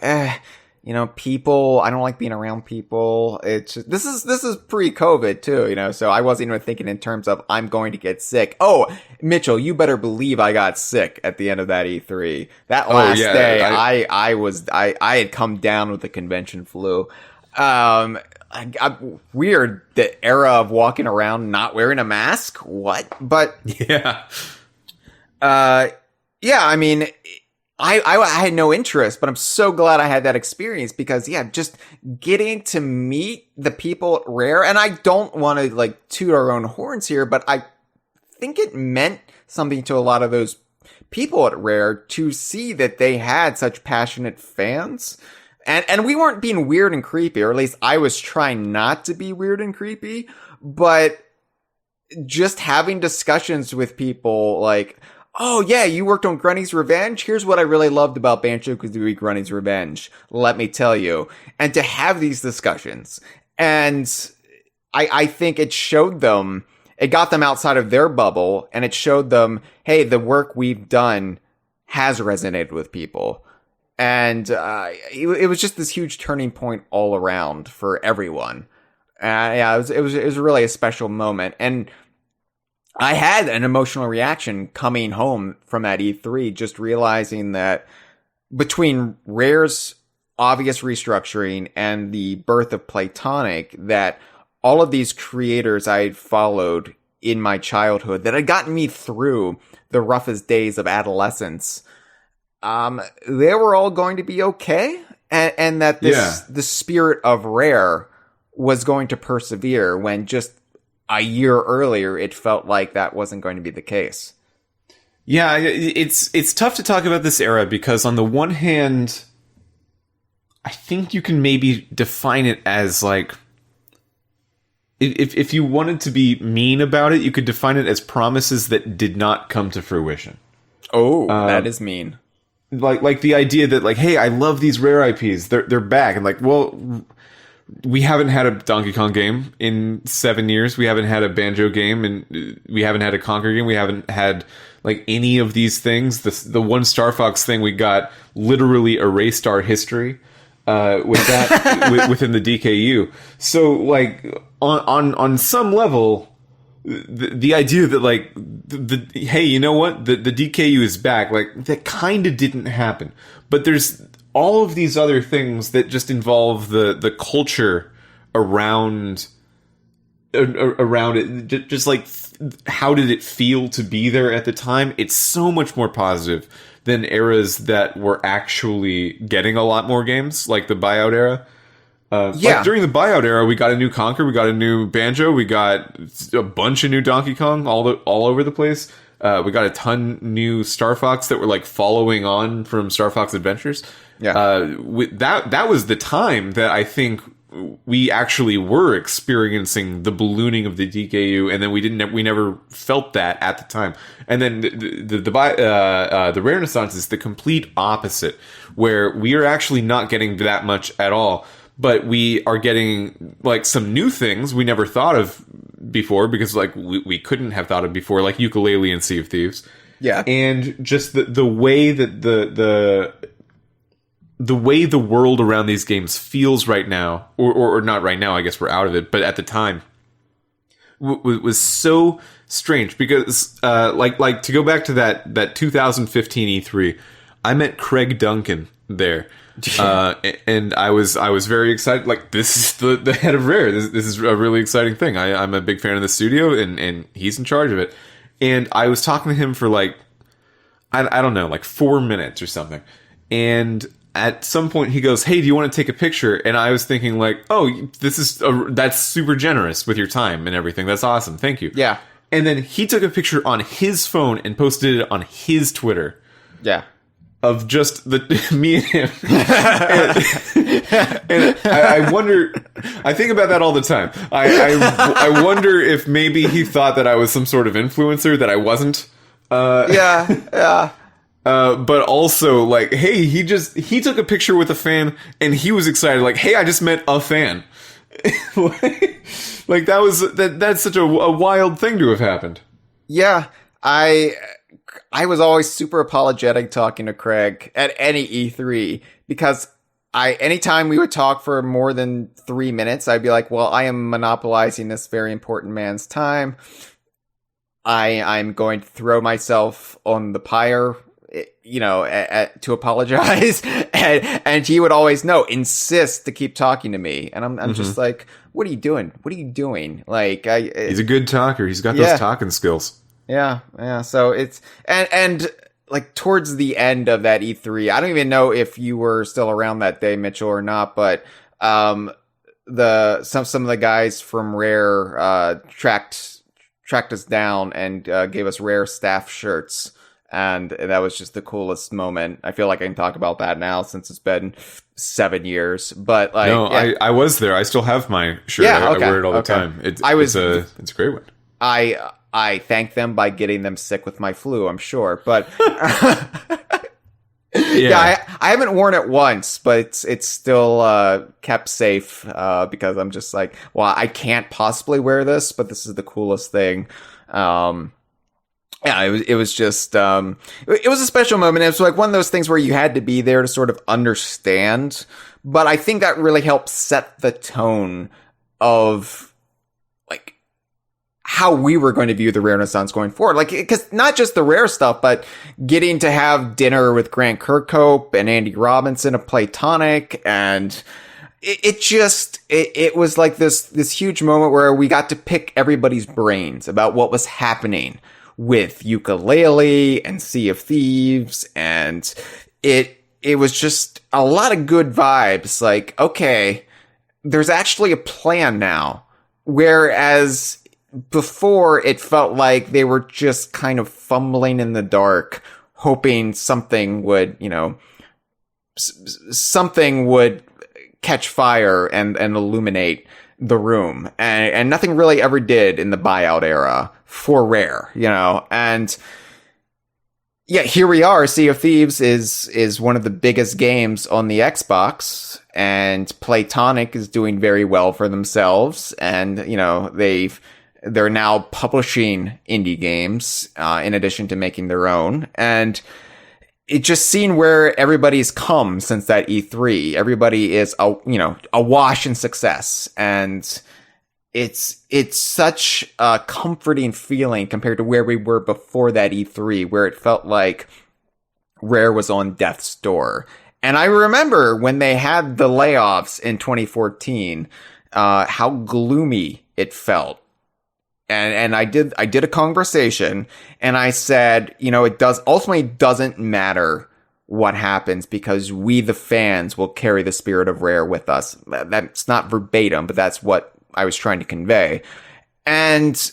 people, I don't like being around people. It's just, this is pre-COVID too, so I wasn't even thinking in terms of I'm going to get sick. Oh, Mitchell, you better believe I got sick at the end of that E3. That last day, I had come down with the convention flu. Weird, the era of walking around not wearing a mask. What? But Yeah. I mean, I had no interest, but I'm so glad I had that experience because just getting to meet the people at Rare, and I don't want to like toot our own horns here, but I think it meant something to a lot of those people at Rare to see that they had such passionate fans. And we weren't being weird and creepy, or at least I was trying not to be weird and creepy, but just having discussions with people like, oh yeah, you worked on Grunny's Revenge? Here's what I really loved about Banjo-Kazooie Grunny's Revenge. Let me tell you. And to have these discussions. And I think it showed them, it got them outside of their bubble, and it showed them, hey, the work we've done has resonated with people. And it was just this huge turning point all around for everyone. It was really a special moment. And I had an emotional reaction coming home from that E3, just realizing that between Rare's obvious restructuring and the birth of Playtonic, that all of these creators I had followed in my childhood that had gotten me through the roughest days of adolescence, they were all going to be okay, and that the spirit of Rare was going to persevere when just a year earlier it felt like that wasn't going to be the case. Yeah, it's tough to talk about this era because on the one hand, I think you can maybe define it as like, if you wanted to be mean about it, you could define it as promises that did not come to fruition. Oh, that is mean. Like the idea that like, hey, I love these Rare IPs. They're back. And like, well, we haven't had a Donkey Kong game in 7 years. We haven't had a Banjo game, and we haven't had a Conker game. We haven't had like any of these things. The one Star Fox thing we got literally erased our history with that within the DKU. So like on some level, the idea that like hey, you know what, the DKU is back, like that kind of didn't happen. But there's all of these other things that just involve the culture around it, just like how did it feel to be there at the time. It's so much more positive than eras that were actually getting a lot more games, like the buyout era. Like during the buyout era, we got a new Conker, we got a new Banjo, we got a bunch of new Donkey Kong all over the place. We got a ton new Star Fox that were like following on from Star Fox Adventures. That was the time that I think we actually were experiencing the ballooning of the DKU, and then we never felt that at the time. And then the Rarenaissance is the complete opposite, where we are actually not getting that much at all, but we are getting like some new things we never thought of before, because like we couldn't have thought of before, like Yooka-Laylee and Sea of Thieves. Yeah. And just the way that the way the world around these games feels right now, or not right now, I guess we're out of it, but at the time, was so strange because, like to go back to that 2015 E3, I met Craig Duncan there, and I was very excited. Like, this is the head of Rare. This is a really exciting thing. I'm a big fan of the studio, and he's in charge of it. And I was talking to him for like, I don't know, like 4 minutes or something, and at some point he goes, "Hey, do you want to take a picture?" And I was thinking like, "Oh, that's super generous with your time and everything. That's awesome. Thank you." Yeah. And then he took a picture on his phone and posted it on his Twitter. Yeah. Of just me and him. and I wonder, I think about that all the time. I wonder if maybe he thought that I was some sort of influencer that I wasn't. Yeah. But also, like, hey, he took a picture with a fan, and he was excited. Like, hey, I just met a fan. like that's such a wild thing to have happened. Yeah, I was always super apologetic talking to Craig at any E3 because anytime we would talk for more than 3 minutes, I'd be like, well, I am monopolizing this very important man's time. I'm going to throw myself on the pyre, to apologize. and he would always insist to keep talking to me. And I'm just like, what are you doing? What are you doing? Like, he's a good talker. He's got those talking skills. Yeah. So it's, and like towards the end of that E3, I don't even know if you were still around that day, Mitchell, or not, but, some of the guys from Rare, tracked us down and, gave us Rare staff shirts. And that was just the coolest moment. I feel like I can talk about that now since it's been 7 years. But like, no, yeah. I was there. I still have my shirt. I wear it all the time. It's a great one. I thank them by getting them sick with my flu, I'm sure. But I haven't worn it once, but it's still kept safe because I'm just like, well, I can't possibly wear this, but this is the coolest thing. Yeah, it was just, it was a special moment. It was like one of those things where you had to be there to sort of understand. But I think that really helped set the tone of, like, how we were going to view the Rarenaissance going forward. Like, because not just the Rare stuff, but getting to have dinner with Grant Kirkhope and Andy Robinson of Playtonic. And it was like this huge moment where we got to pick everybody's brains about what was happening with Yooka-Laylee and Sea of Thieves, and it was just a lot of good vibes. Like, okay, there's actually a plan now, whereas before it felt like they were just kind of fumbling in the dark, hoping something would, something would catch fire and illuminate the room, and nothing really ever did in the buyout era for Rare, and yeah, here we are. Sea of Thieves is one of the biggest games on the Xbox, and Playtonic is doing very well for themselves, and they're now publishing indie games in addition to making their own, and it just seen where everybody's come since that E3. Everybody is awash in success, and it's such a comforting feeling compared to where we were before that E3, where it felt like Rare was on death's door. And I remember when they had the layoffs in 2014, how gloomy it felt. And I did a Kongversation, and I said, it ultimately doesn't matter what happens because we, the fans, will carry the spirit of Rare with us. That's not verbatim, but that's what I was trying to convey. And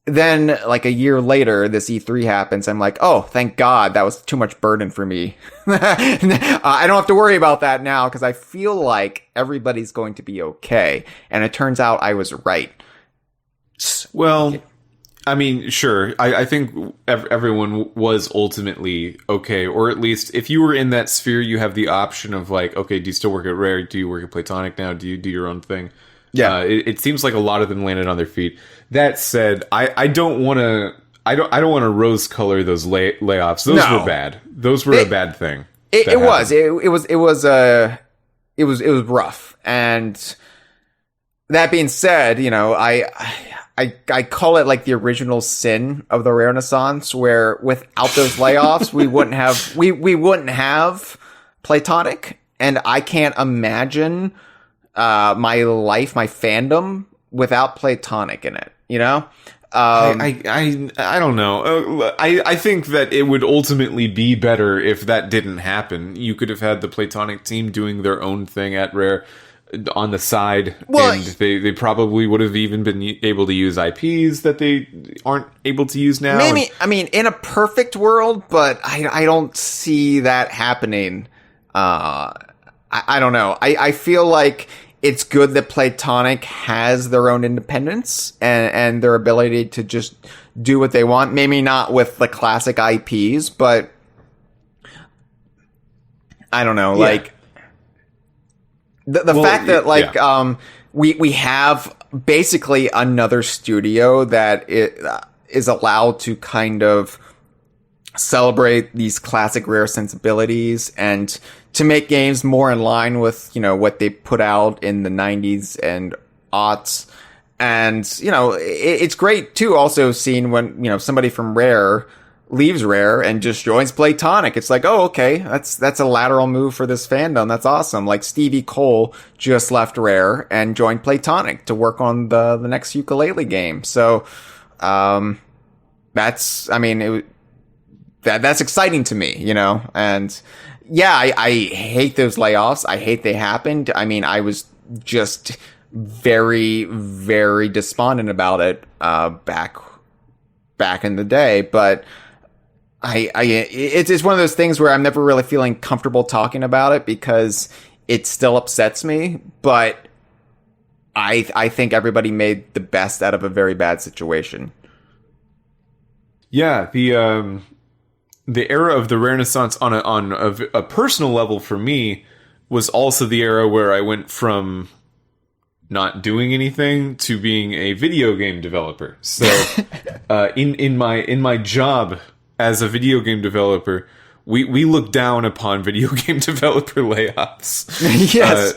then, like a year later, this E3 happens. I'm like, oh, thank God, that was too much burden for me. I don't have to worry about that now because I feel like everybody's going to be okay. And it turns out I was right. Well, I mean, sure. I think everyone was ultimately okay, or at least if you were in that sphere, you have the option of like, okay, do you still work at Rare? Do you work at Playtonic now? Do you do your own thing? Yeah. It seems like a lot of them landed on their feet. That said, I don't want to I don't want to rose color those layoffs. Those No. were bad. Those were a bad thing. It was rough. And that being said, you know, I call it like the original sin of the Rarenaissance, where without those layoffs, we wouldn't have Playtonic. And I can't imagine my life, my fandom, without Playtonic in it, you know? I don't know. I think that it would ultimately be better if that didn't happen. You could have had the Playtonic team doing their own thing at Rare on the side, and they probably would have even been able to use IPs that they aren't able to use now. Maybe, I mean, in a perfect world, but I don't see that happening. I don't know. I feel like it's good that Playtonic has their own independence and their ability to just do what they want. Maybe not with the classic IPs, but I don't know. Yeah. Like the fact that we have basically another studio that is allowed to kind of celebrate these classic Rare sensibilities and to make games more in line with, you know, what they put out in the 90s and aughts. And, you know, it's great too also seeing when, you know, somebody from Rare leaves Rare and just joins Playtonic. It's like, oh, okay, that's a lateral move for this fandom. That's awesome. Like Stevie Cole just left Rare and joined Playtonic to work on the next Yooka-Laylee game. So, that's exciting to me, you know, and yeah, I hate those layoffs. I hate they happened. I mean, I was just very, very despondent about it, back in the day, but it's one of those things where I'm never really feeling comfortable talking about it because it still upsets me, but I think everybody made the best out of a very bad situation. Yeah, the era of the Rarenaissance on a personal level for me was also the era where I went from not doing anything to being a video game developer. So, in my job as a video game developer, we look down upon video game developer layoffs. Yes.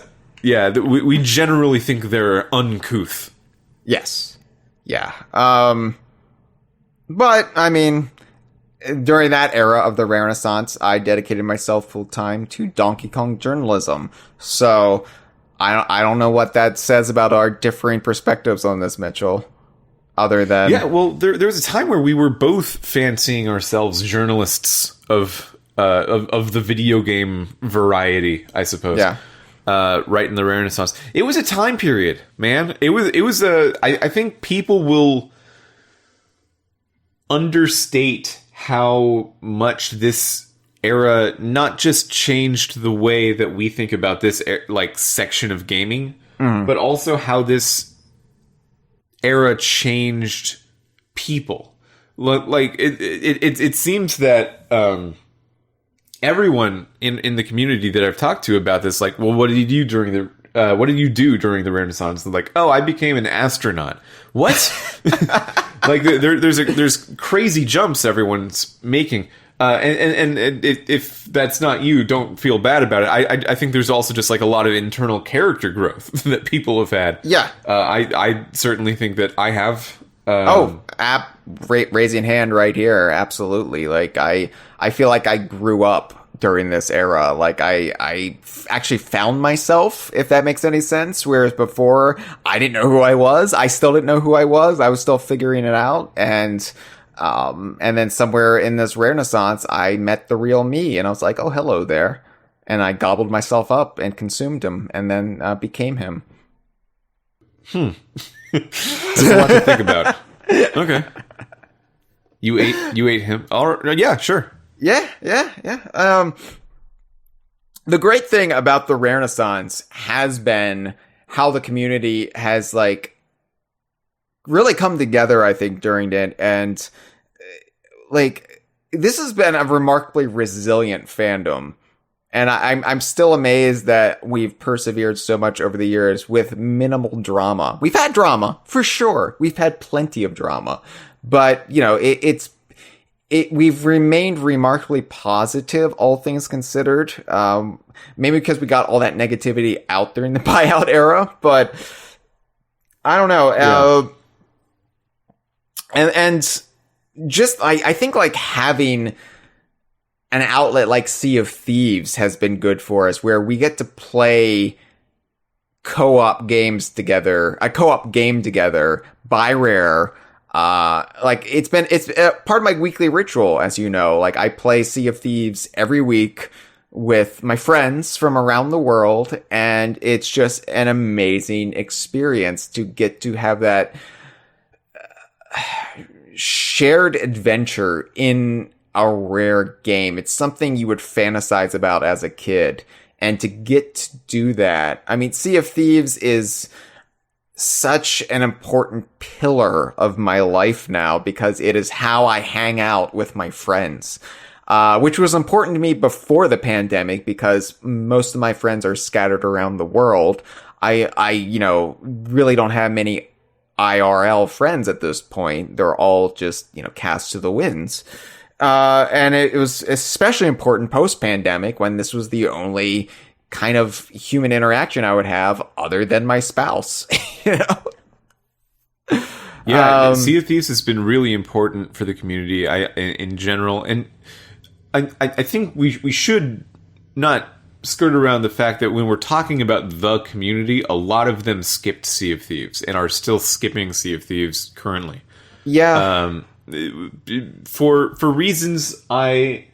We generally think they're uncouth. Yes. Yeah. But I mean, during that era of the Rarenaissance, I dedicated myself full time to Donkey Kong journalism. So I don't know what that says about our differing perspectives on this, Mitchell. Other than there was a time where we were both fancying ourselves journalists of the video game variety, I suppose. Yeah. Right in the Rarenaissance, it was a time period, man. It was I think people will understate how much this era not just changed the way that we think about this like section of gaming, but also how this era changed people. Like it seems that everyone in the community that I've talked to about this, like, well, what did you do during the Renaissance? They're like, oh, I became an astronaut. What? Like there's crazy jumps everyone's making, and if that's not you, don't feel bad about it. I think there's also just like a lot of internal character growth that people have had. Yeah, I certainly think that I have. Raising hand right here, absolutely. Like I feel like I grew up during this era. Like I actually found myself, if that makes any sense. Whereas before, I didn't know who I was. I still didn't know who I was. I was still figuring it out. And then somewhere in this Rarenaissance, I met the real me, and I was like, oh, hello there. And I gobbled myself up and consumed him, and then became him. That's a lot to think about. Okay. You ate him. All right. Yeah, sure. Yeah. The great thing about the Rarenaissance has been how the community has like really come together, I think, during it. And like, this has been a remarkably resilient fandom. And I'm still amazed that we've persevered so much over the years with minimal drama. We've had drama, for sure. We've had plenty of drama. But, you know, we've remained remarkably positive, all things considered. Maybe because we got all that negativity out during the buyout era. But I don't know. And just, I think like having an outlet like Sea of Thieves has been good for us, where we get to play co-op games together, a co-op game together by Rare. Like it's part of my weekly ritual, as you know. Like I play Sea of Thieves every week with my friends from around the world, and it's just an amazing experience to get to have that shared adventure in a Rare game. It's something you would fantasize about as a kid, and to get to do that, I mean, Sea of Thieves is such an important pillar of my life now, because it is how I hang out with my friends, which was important to me before the pandemic, because most of my friends are scattered around the world. I you know, really don't have many IRL friends at this point. They're all just, you know, cast to the winds. And it was especially important post-pandemic, when this was the only kind of human interaction I would have other than my spouse. You know? Yeah, Sea of Thieves has been really important for the community in general. And I think we should not skirt around the fact that when we're talking about the community, a lot of them skipped Sea of Thieves and are still skipping Sea of Thieves currently. Yeah. For reasons I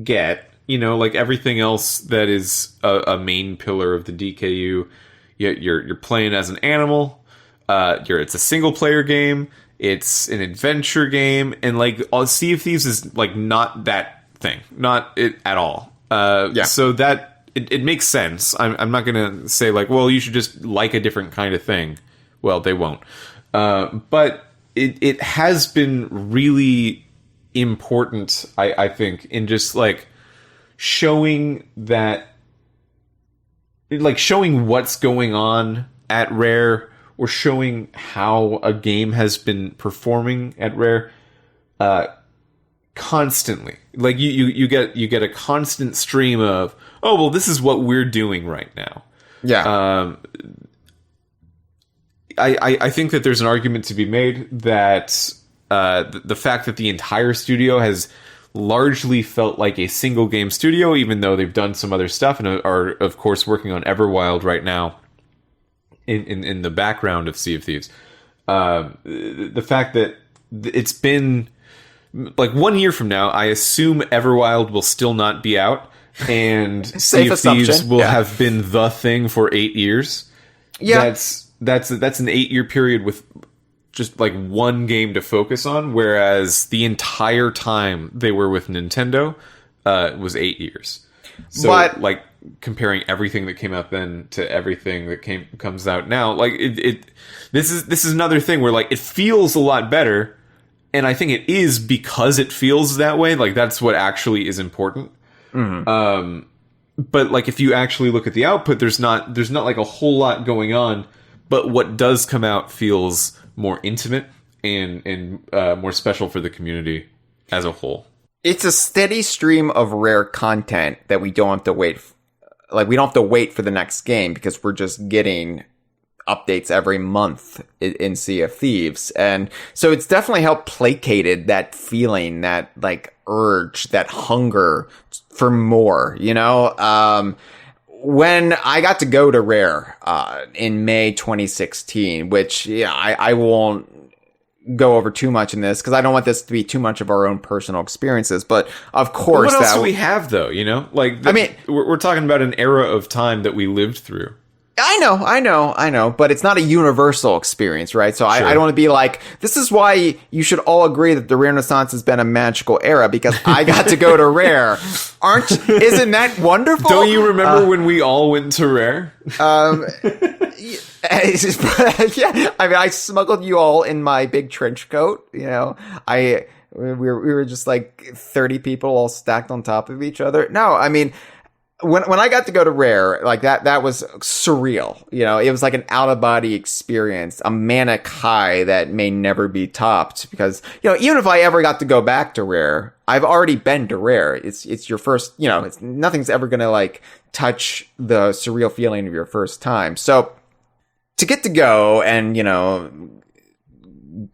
get, you know, like everything else that is a main pillar of the DKU, you're playing as an animal. It's a single player game. It's an adventure game, and like Sea of Thieves is like not that thing, not it at all. So that it makes sense. I'm not gonna say like, well, you should just like a different kind of thing. Well, they won't. But it has been really important, I think, in just like showing that, like showing what's going on at Rare, or showing how a game has been performing at Rare constantly. Like you get a constant stream of, oh well, this is what we're doing right now. Yeah. I think that there's an argument to be made that the fact that the entire studio has largely felt like a single game studio, even though they've done some other stuff and are of course working on Everwild right now in the background of Sea of Thieves. The fact that it's been like 1 year from now, I assume Everwild will still not be out, and Sea of Thieves will have been the thing for 8 years. Yeah. That's an 8-year period with just like one game to focus on, whereas the entire time they were with Nintendo was 8 years. So like comparing everything that came out then to everything that comes out now, like this is another thing where like it feels a lot better, and I think it is because it feels that way. Like that's what actually is important. Mm-hmm. But like if you actually look at the output, there's not like a whole lot going on. But what does come out feels more intimate and more special for the community as a whole. It's a steady stream of Rare content that we don't have to wait. We don't have to wait for the next game, because we're just getting updates every month in Sea of Thieves. And so it's definitely helped placated that feeling, that like urge, that hunger for more, you know? When I got to go to Rare in May 2016, which I won't go over too much in this, because I don't want this to be too much of our own personal experiences. But of course, what else do we have though? You know, like I mean, we're talking about an era of time that we lived through. I know, but it's not a universal experience, right? So sure. I don't want to be like, this is why you should all agree that the Rarenaissance has been a magical era, because I got to go to Rare. Isn't that wonderful? Don't you remember when we all went to Rare? Yeah, I mean, I smuggled you all in my big trench coat, you know. We were just like 30 people all stacked on top of each other. No, I mean, when I got to go to Rare, like that was surreal. You know, it was like an out of body experience, a manic high that may never be topped. Because, you know, even if I ever got to go back to Rare, I've already been to Rare. It's your first, you know, nothing's ever gonna like touch the surreal feeling of your first time. So to get to go and, you know,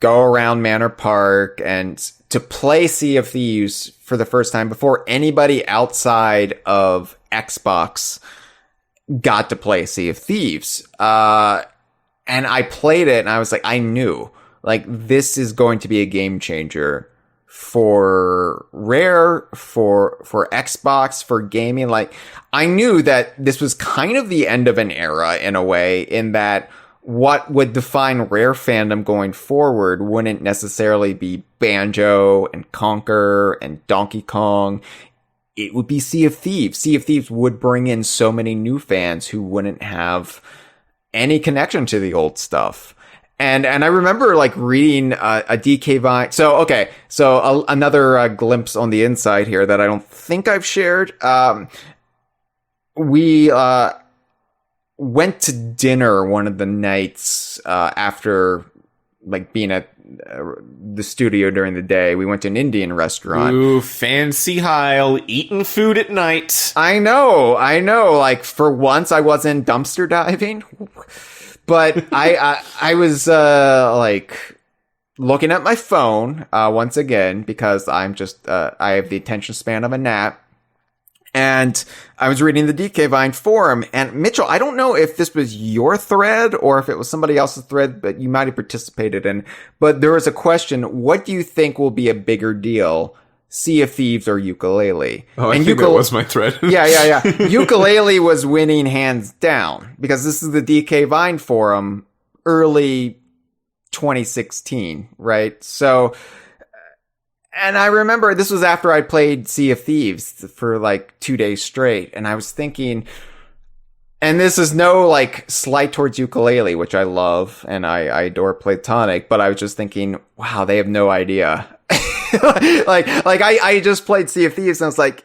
go around Manor Park and to play Sea of Thieves for the first time before anybody outside of Xbox got to play Sea of Thieves. And I played it and I was like, I knew, like, this is going to be a game changer for Rare, for Xbox, for gaming. Like, I knew that this was kind of the end of an era in a way, in that what would define Rare fandom going forward wouldn't necessarily be Banjo and Conker and Donkey Kong. It would be Sea of Thieves. Sea of Thieves would bring in so many new fans who wouldn't have any connection to the old stuff. And I remember like reading a DK Vine. So, okay. So another glimpse on the inside here that I don't think I've shared. We went to dinner one of the nights after like being at the studio during the day. We went to an Indian restaurant. Ooh, fancy Hyle, eating food at night. I know. Like, for once I wasn't dumpster diving. But I was like looking at my phone once again, because I'm just I have the attention span of a gnat. And I was reading the DK Vine forum, and Mitchell, I don't know if this was your thread or if it was somebody else's thread, but you might have participated in. But there was a question: what do you think will be a bigger deal, Sea of Thieves or Yooka-Laylee? Oh, I think that was my thread. Yeah. Yooka-Laylee was winning hands down, because this is the DK Vine forum, early 2016, right? So, and I remember this was after I played Sea of Thieves for like 2 days straight, and I was thinking, and this is no like slight towards Yooka-Laylee, which I love and I adore Playtonic, but I was just thinking, wow, they have no idea. like I just played Sea of Thieves and I was like,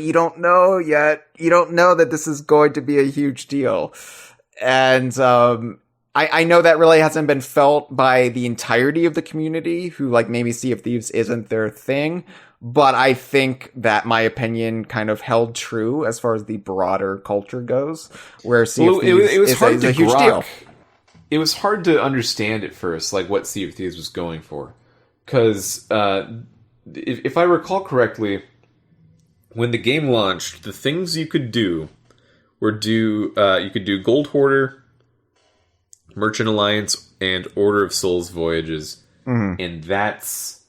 you don't know yet. You don't know that this is going to be a huge deal. And I know that really hasn't been felt by the entirety of the community, who like maybe Sea of Thieves isn't their thing. But I think that my opinion kind of held true as far as the broader culture goes, where Sea of Thieves is a huge deal. It was hard to understand at first, like what Sea of Thieves was going for. Because if I recall correctly, when the game launched, the things you could do were you could do Gold Hoarder, Merchant Alliance, and Order of Souls voyages, and that's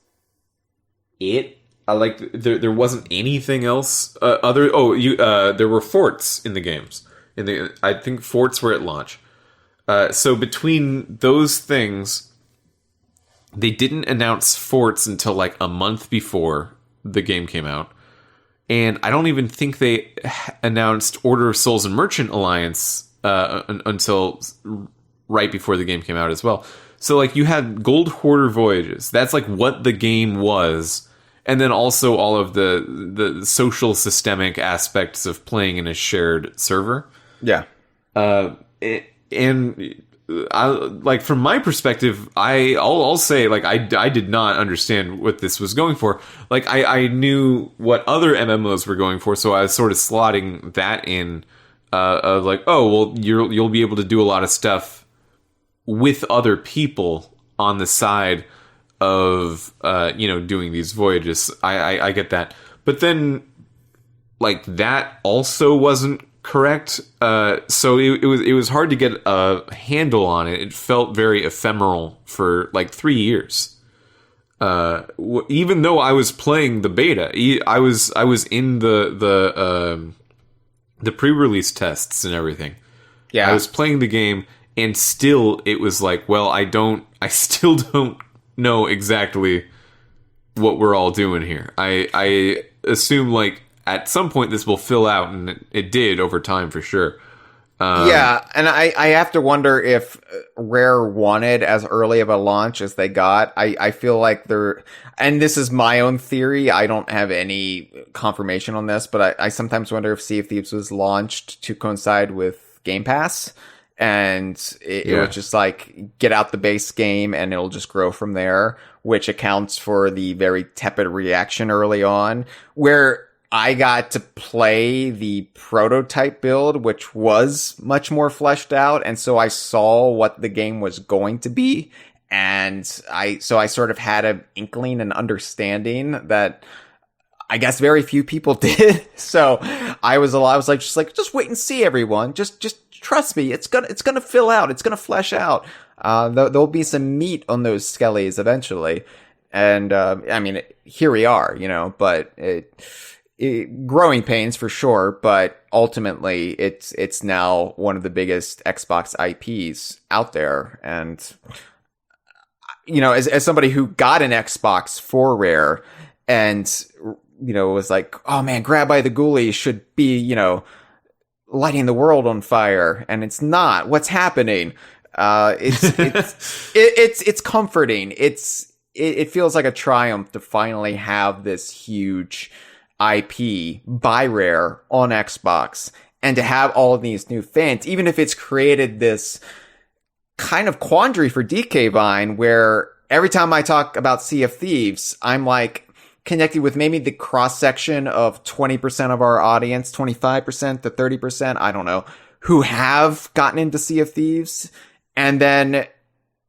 it. Like there wasn't anything else there were forts in the games. I think forts were at launch. So between those things, they didn't announce forts until like a month before the game came out. And I don't even think they announced Order of Souls and Merchant Alliance until right before the game came out as well. So like you had Gold Hoarder voyages. That's like what the game was. And then also all of the social systemic aspects of playing in a shared server. Yeah. Like from my perspective, I'll say like I did not understand what this was going for. Like I knew what other MMOs were going for, so I was sort of slotting that in. Of like, oh well, you'll be able to do a lot of stuff with other people on the side of doing these voyages. I get that, but then like that also wasn't correct. So it was hard to get a handle on it. It felt very ephemeral for like 3 years. Even though I was playing the beta, I was in the pre-release tests and everything. Yeah, I was playing the game, and still it was like, well, I still don't know exactly what we're all doing here. I assume like at some point this will fill out, and it did over time for sure. Yeah, and I have to wonder if Rare wanted as early of a launch as they got. I feel like they're, and this is my own theory, I don't have any confirmation on this, but I sometimes wonder if Sea of Thieves was launched to coincide with Game Pass, and it was just like, get out the base game and it'll just grow from there, which accounts for the very tepid reaction early on, where I got to play the prototype build, which was much more fleshed out. And so I saw what the game was going to be. And I sort of had an inkling and understanding that I guess very few people did. So I was like, just wait and see, everyone. Just trust me. It's gonna fill out. It's gonna flesh out. There'll be some meat on those skellies eventually. And, I mean, here we are, but growing pains for sure, but ultimately it's now one of the biggest Xbox IPs out there. And, as somebody who got an Xbox for Rare and, was like, oh man, Grab by the Ghoulie should be, lighting the world on fire. And it's not. What's happening? It's comforting. It feels like a triumph to finally have this huge IP by Rare on Xbox, and to have all of these new fans, even if it's created this kind of quandary for DK Vine, where every time I talk about Sea of Thieves, I'm like connected with maybe the cross section of 20% of our audience, 25% to 30%, I don't know, who have gotten into Sea of Thieves. And then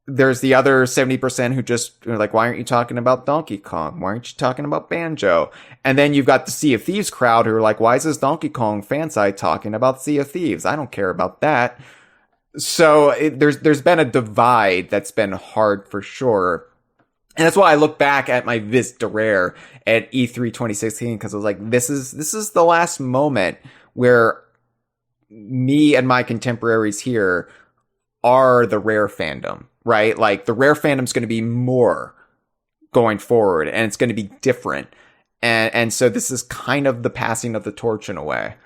there's the other 70% who just are like, why aren't you talking about Donkey Kong? Why aren't you talking about Banjo? And then you've got the Sea of Thieves crowd who are like, why is this Donkey Kong fan site talking about Sea of Thieves? I don't care about that. So there's been a divide that's been hard for sure. And that's why I look back at my visit to Rare at E3 2016, because I was like, this is the last moment where me and my contemporaries here are the Rare fandom. Right? Like, the Rare fandom's going to be more going forward, and it's going to be different. And so this is kind of the passing of the torch in a way.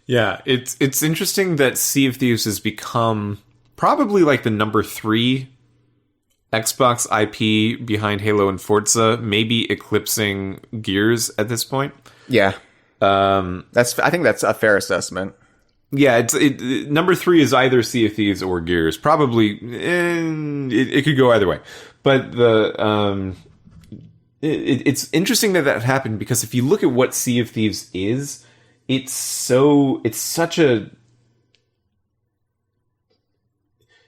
Yeah, it's interesting that Sea of Thieves has become probably like the number 3 Xbox IP behind Halo and Forza, maybe eclipsing Gears at this point. Yeah. I think that's a fair assessment. Yeah, number 3 is either Sea of Thieves or Gears. Probably, it could go either way. But it's interesting that happened, because if you look at what Sea of Thieves is, it's such a.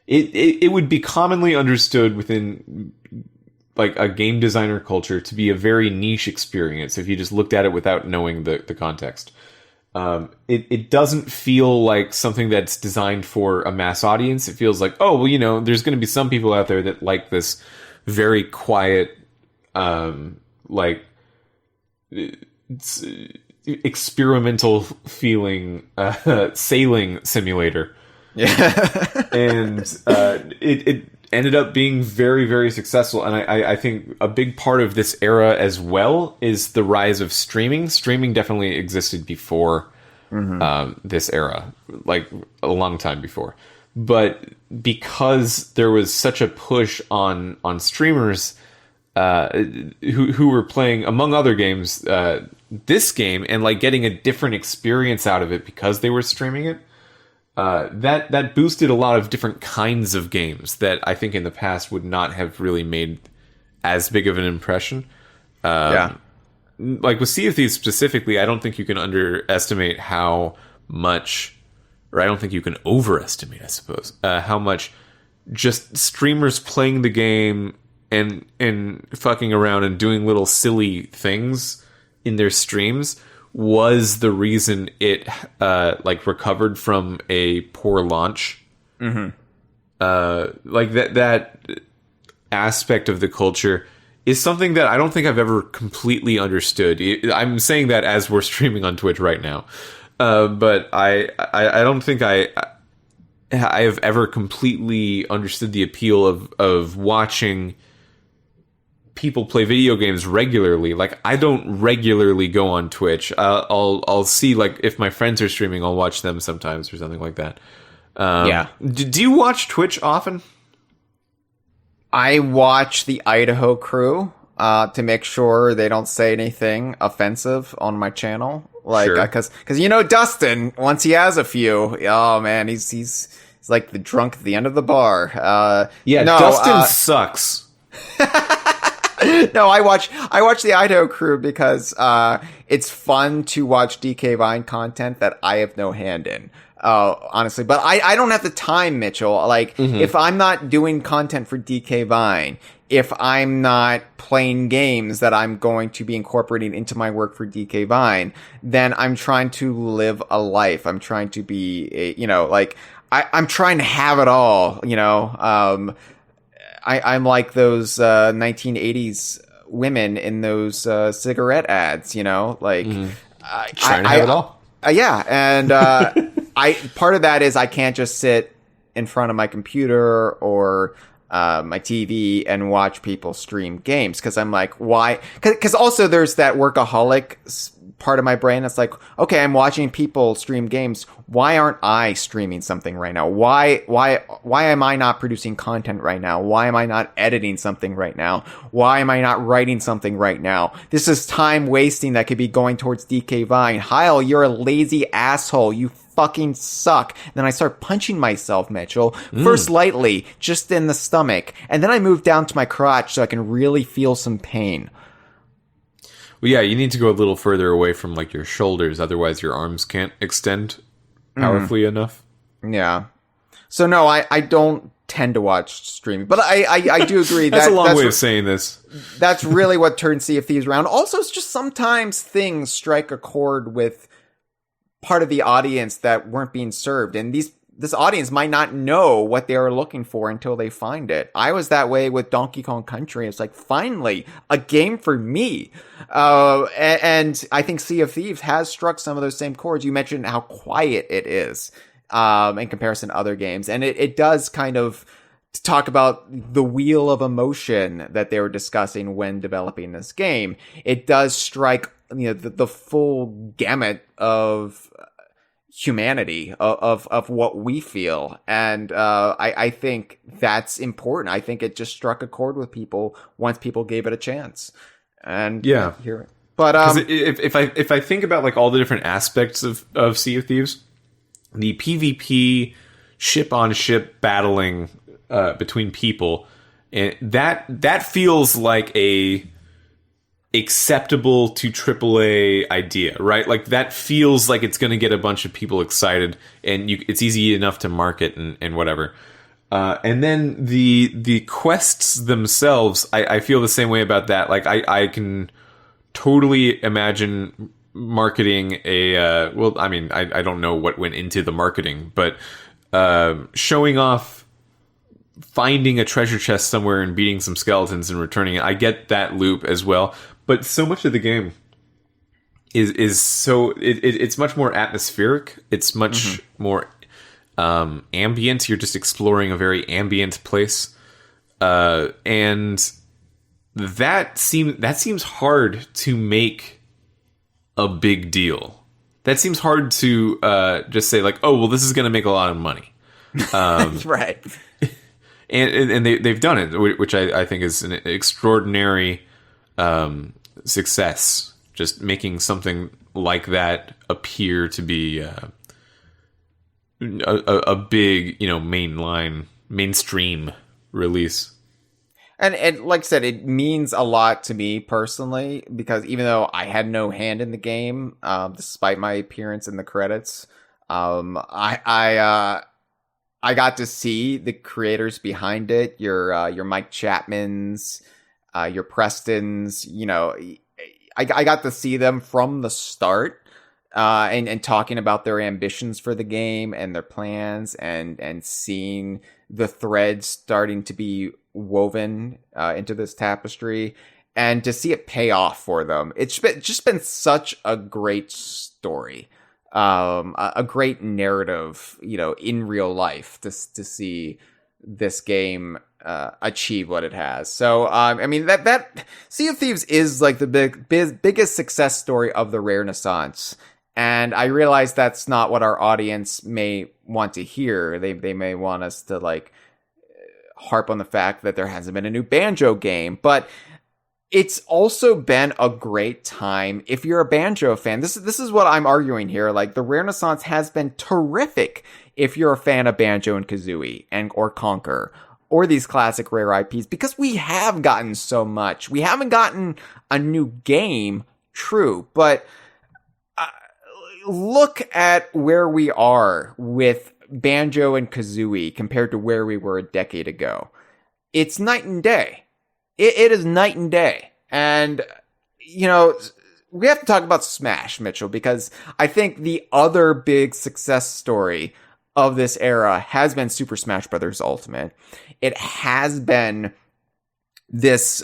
It would be commonly understood within like a game designer culture to be a very niche experience if you just looked at it without knowing the context. It doesn't feel like something that's designed for a mass audience. It feels like, oh, well, there's going to be some people out there that like this very quiet, experimental feeling, sailing simulator. Yeah. And, it ended up being very, very successful. And I think a big part of this era as well is the rise of streaming. Streaming definitely existed before this era, like a long time before. But because there was such a push on streamers who were playing, among other games, this game, and like getting a different experience out of it because they were streaming it, that boosted a lot of different kinds of games that I think in the past would not have really made as big of an impression. Like with Sea of Thieves specifically, I don't think you can underestimate how much, or I don't think you can overestimate, I suppose, how much just streamers playing the game and fucking around and doing little silly things in their streams was the reason it recovered from a poor launch. Like that aspect of the culture is something that I don't think I've ever completely understood. I'm saying that as we're streaming on Twitch right now, but I don't think I have ever completely understood the appeal of watching people play video games regularly. Like, I don't regularly go on Twitch. I'll see, like, if my friends are streaming, I'll watch them sometimes or something like that. Yeah. Do you watch Twitch often? I watch the Idaho crew to make sure they don't say anything offensive on my channel. Like, Sure. because Dustin, once he has a few, oh man, he's like the drunk at the end of the bar. Yeah, no, Dustin sucks. No, I watch the Idaho crew because it's fun to watch DK Vine content that I have no hand in. Honestly, but I don't have the time, Mitchell. Like, if I'm not doing content for DK Vine, if I'm not playing games that I'm going to be incorporating into my work for DK Vine, then I'm trying to live a life. I'm trying to be, I'm trying to have it all, I'm like those 1980s women in those cigarette ads, like Trying to have it all. yeah, and part of that is I can't just sit in front of my computer or my TV and watch people stream games because I'm like, why? Because also there's that workaholic part of my brain that's like, okay, I'm watching people stream games. Why aren't I streaming something right now? Why am I not producing content right now? Why am I not editing something right now? Why am I not writing something right now? This is time wasting that could be going towards DK Vine. Hyle, you're a lazy asshole. You fucking suck. Then I start punching myself, Mitchell. First lightly, just in the stomach. And then I move down to my crotch so I can really feel some pain. Well, yeah, you need to go a little further away from, like, your shoulders. Otherwise, your arms can't extend powerfully enough. Yeah. So, no, I don't tend to watch streaming. But I do agree That's that... a long way of saying this. That's really what turned Sea of Thieves around. Also, it's just sometimes things strike a chord with part of the audience that weren't being served. And this audience might not know what they are looking for until they find it. I was that way with Donkey Kong Country. It's like, finally, a game for me. And I think Sea of Thieves has struck some of those same chords. You mentioned how quiet it is in comparison to other games. And it does kind of talk about the wheel of emotion that they were discussing when developing this game. It does strike the full gamut of humanity of what we feel. And I think that's important. I think it just struck a chord with people once people gave it a chance. And Yeah. hear it. But if I think about, like, all the different aspects of Sea of Thieves, the PvP ship on ship battling between people, that feels like a acceptable to AAA idea, right? Like, that feels like it's going to get a bunch of people excited, and it's easy enough to market and whatever. And then the quests themselves, I feel the same way about that. Like, I can totally imagine marketing a I don't know what went into the marketing, but showing off finding a treasure chest somewhere and beating some skeletons and returning it. I get that loop as well, but so much of the game is so it's much more atmospheric. It's much more ambient. You're just exploring a very ambient place, and that seems hard to make a big deal. That seems hard to just say, like, oh, well, this is going to make a lot of money. right. And they've done it, which I think is an extraordinary success. Just making something like that appear to be a big, mainstream release. And like I said, it means a lot to me personally, because even though I had no hand in the game, despite my appearance in the credits, I got to see the creators behind it, your Mike Chapmans, your Prestons, I got to see them from the start, and talking about their ambitions for the game and their plans, and seeing the threads starting to be woven into this tapestry, and to see it pay off for them. It's just been such a great story. A great narrative, in real life to see this game achieve what it has. So, I mean, that Sea of Thieves is like the biggest success story of the Rarenaissance. And I realize that's not what our audience may want to hear. They may want us to like harp on the fact that there hasn't been a new Banjo game, but it's also been a great time if you're a Banjo fan. This is what I'm arguing here. Like, the Rarenaissance has been terrific if you're a fan of Banjo and Kazooie or Conker or these classic Rare IPs, because we have gotten so much. We haven't gotten a new game, true, but look at where we are with Banjo and Kazooie compared to where we were a decade ago. It's night and day. It is night and day. And, you know, we have to talk about Smash, Mitchell, because I think the other big success story of this era has been Super Smash Bros. Ultimate. It has been this,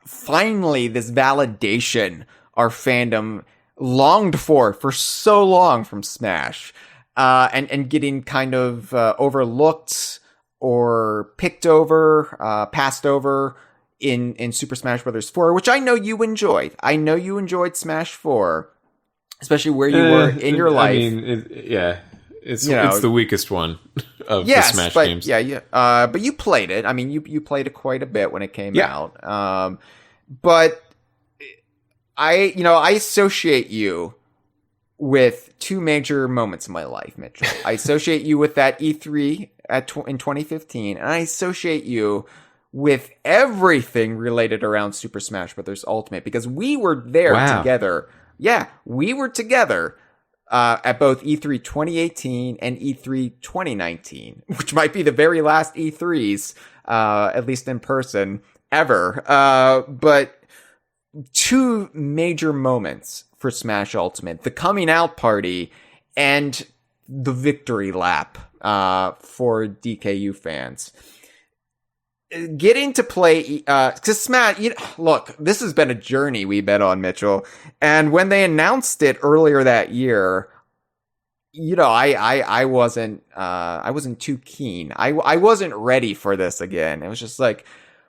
finally, this validation our fandom longed for so long from Smash, and getting kind of overlooked or picked over, passed over in Super Smash Bros. 4, which I know you enjoyed. I know you enjoyed Smash 4, especially where you were in your life. I mean, it's the weakest one of the Smash games. Yeah. But you played it. I mean, you played it quite a bit when it came out. But I associate you with two major moments in my life, Mitchell. I associate you with that E3 in 2015, and I associate you with everything related around Super Smash Bros. Ultimate, because we were there together. Yeah, we were together at both E3 2018 and E3 2019, which might be the very last E3s, at least in person, ever. But two major moments for Smash Ultimate: the coming out party and the victory lap for DKU fans. Getting to play, cause Smash, look, this has been a journey we've been on, Mitchell. And when they announced it earlier that year, I wasn't too keen. I wasn't ready for this again. It was just like,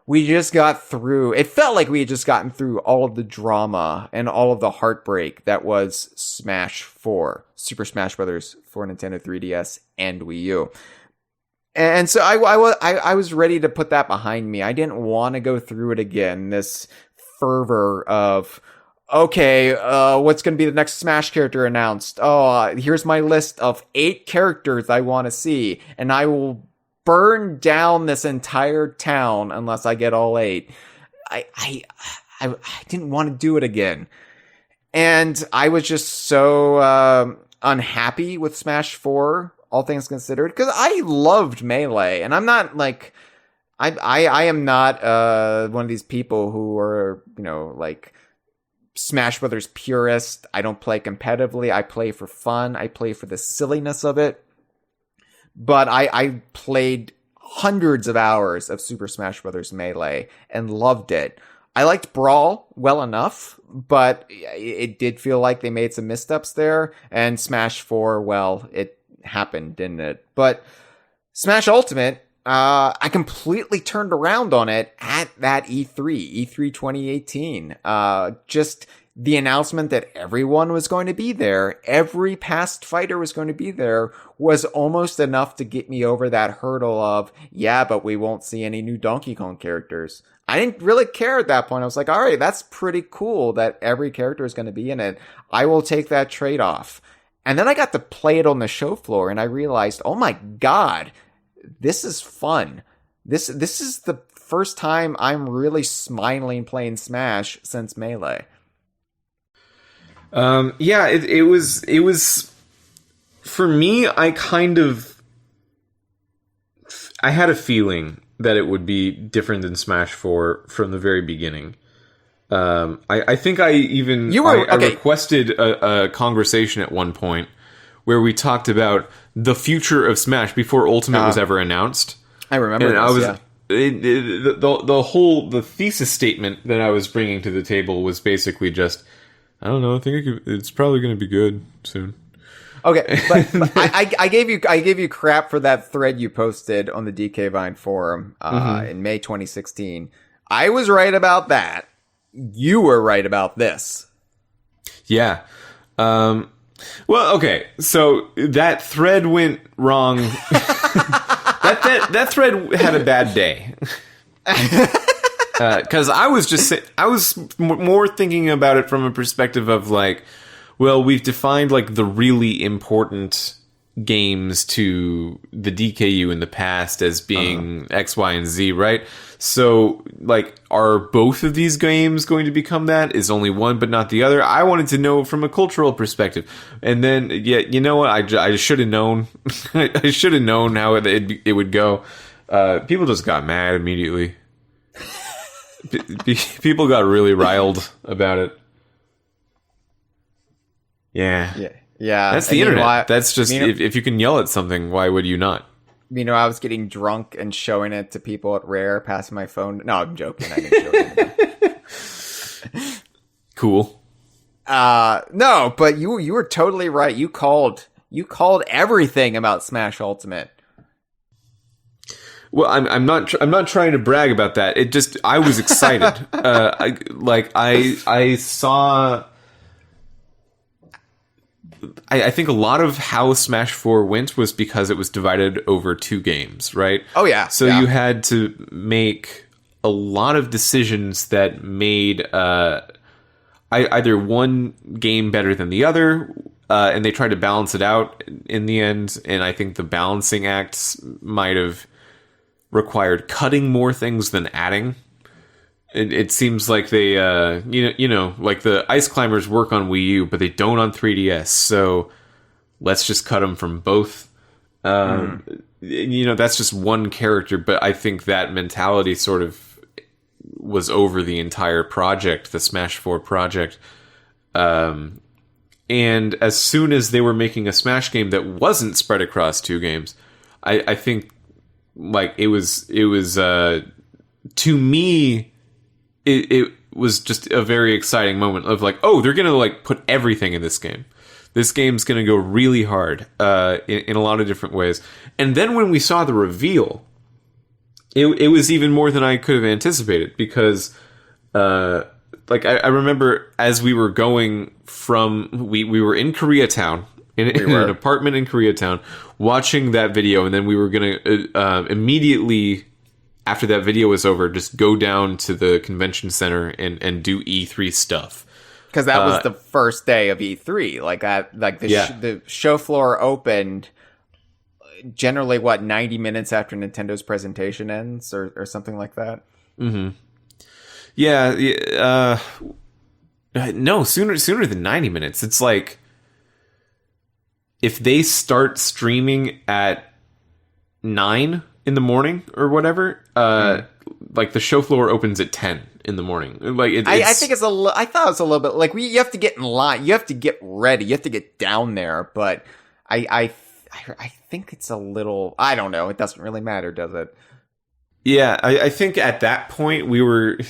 we just got through, it felt like we had just gotten through all of the drama and all of the heartbreak that was Smash 4, Super Smash Bros. For Nintendo 3DS and Wii U. And so I was ready to put that behind me. I didn't want to go through it again. This fervor of, okay, what's going to be the next Smash character announced? Oh, here's my list of 8 characters I want to see, and I will burn down this entire town unless I get all 8. I didn't want to do it again. And I was just so unhappy with Smash 4, all things considered, because I loved Melee, and I'm not like, I am not one of these people who are, like Smash Brothers purist. I don't play competitively. I play for fun. I play for the silliness of it. But I played hundreds of hours of Super Smash Bros. Melee and loved it. I liked Brawl well enough, but it did feel like they made some missteps there. And Smash 4, well, it happened, didn't it? But Smash Ultimate, I completely turned around on it at that E3 2018. Just the announcement that everyone was going to be there, every past fighter was going to be there, was almost enough to get me over that hurdle of, yeah, but we won't see any new Donkey Kong characters. I didn't really care at that point. I was like, all right, that's pretty cool that every character is going to be in it. I will take that trade-off. And then I got to play it on the show floor, and I realized, oh my god, this is fun. This is the first time I'm really smiling playing Smash since Melee. It was for me. I had a feeling that it would be different than Smash 4 from the very beginning. I think I even I requested a conversation at one point where we talked about the future of Smash before Ultimate was ever announced. I remember. And the thesis statement that I was bringing to the table was basically just, I don't know. I think it's probably going to be good soon. Okay, but I gave you crap for that thread you posted on the DK Vine forum in May 2016. I was right about that. You were right about this. Yeah. Well, okay. So that thread went wrong. that thread had a bad day. Because I was more thinking about it from a perspective of like, well, we've defined like the really important games to the DKU in the past as being X, Y, and Z, right? So, like, are both of these games going to become that? Is only one but not the other? I wanted to know from a cultural perspective. And then, yeah, you know what? I should have known. I should have known how it would go. People just got mad immediately. People got really riled about it. Yeah. That's the internet. That's just, if you can yell at something, why would you not? You know, I was getting drunk and showing it to people at Rare, passing my phone. No, I'm joking. I didn't show it. Cool. No, but you were totally right. You called everything about Smash Ultimate. Well, I'm not trying to brag about that. It just, I was excited. I saw. I think a lot of how Smash 4 went was because it was divided over 2 games, right? Oh, yeah. So you had to make a lot of decisions that made either one game better than the other, and they tried to balance it out in the end. And I think the balancing acts might have required cutting more things than adding. It seems like they, like the Ice Climbers work on Wii U, but they don't on 3DS. So let's just cut them from both. That's just one character, but I think that mentality sort of was over the entire project, the Smash 4 project. And as soon as they were making a Smash game that wasn't spread across 2 games, I think like it was to me. It was just a very exciting moment of like, oh, they're gonna like put everything in this game. This game's gonna go really hard in a lot of different ways. And then when we saw the reveal, it was even more than I could have anticipated because, I remember as we were going from we were in Koreatown in an apartment in Koreatown watching that video, and then we were gonna immediately. After that video was over, just go down to the convention center and do E3 stuff. Because that was the first day of E3. The show floor opened generally, 90 minutes after Nintendo's presentation ends or something like that? Mm-hmm. Yeah. No, sooner than 90 minutes. It's like if they start streaming at 9 in the morning or whatever, like the show floor opens at 10 in the morning. Like I think it's I thought it was a little bit like you have to get in line, you have to get ready, you have to get down there. But I think it's a little, I don't know. It doesn't really matter, does it? Yeah, I think at that point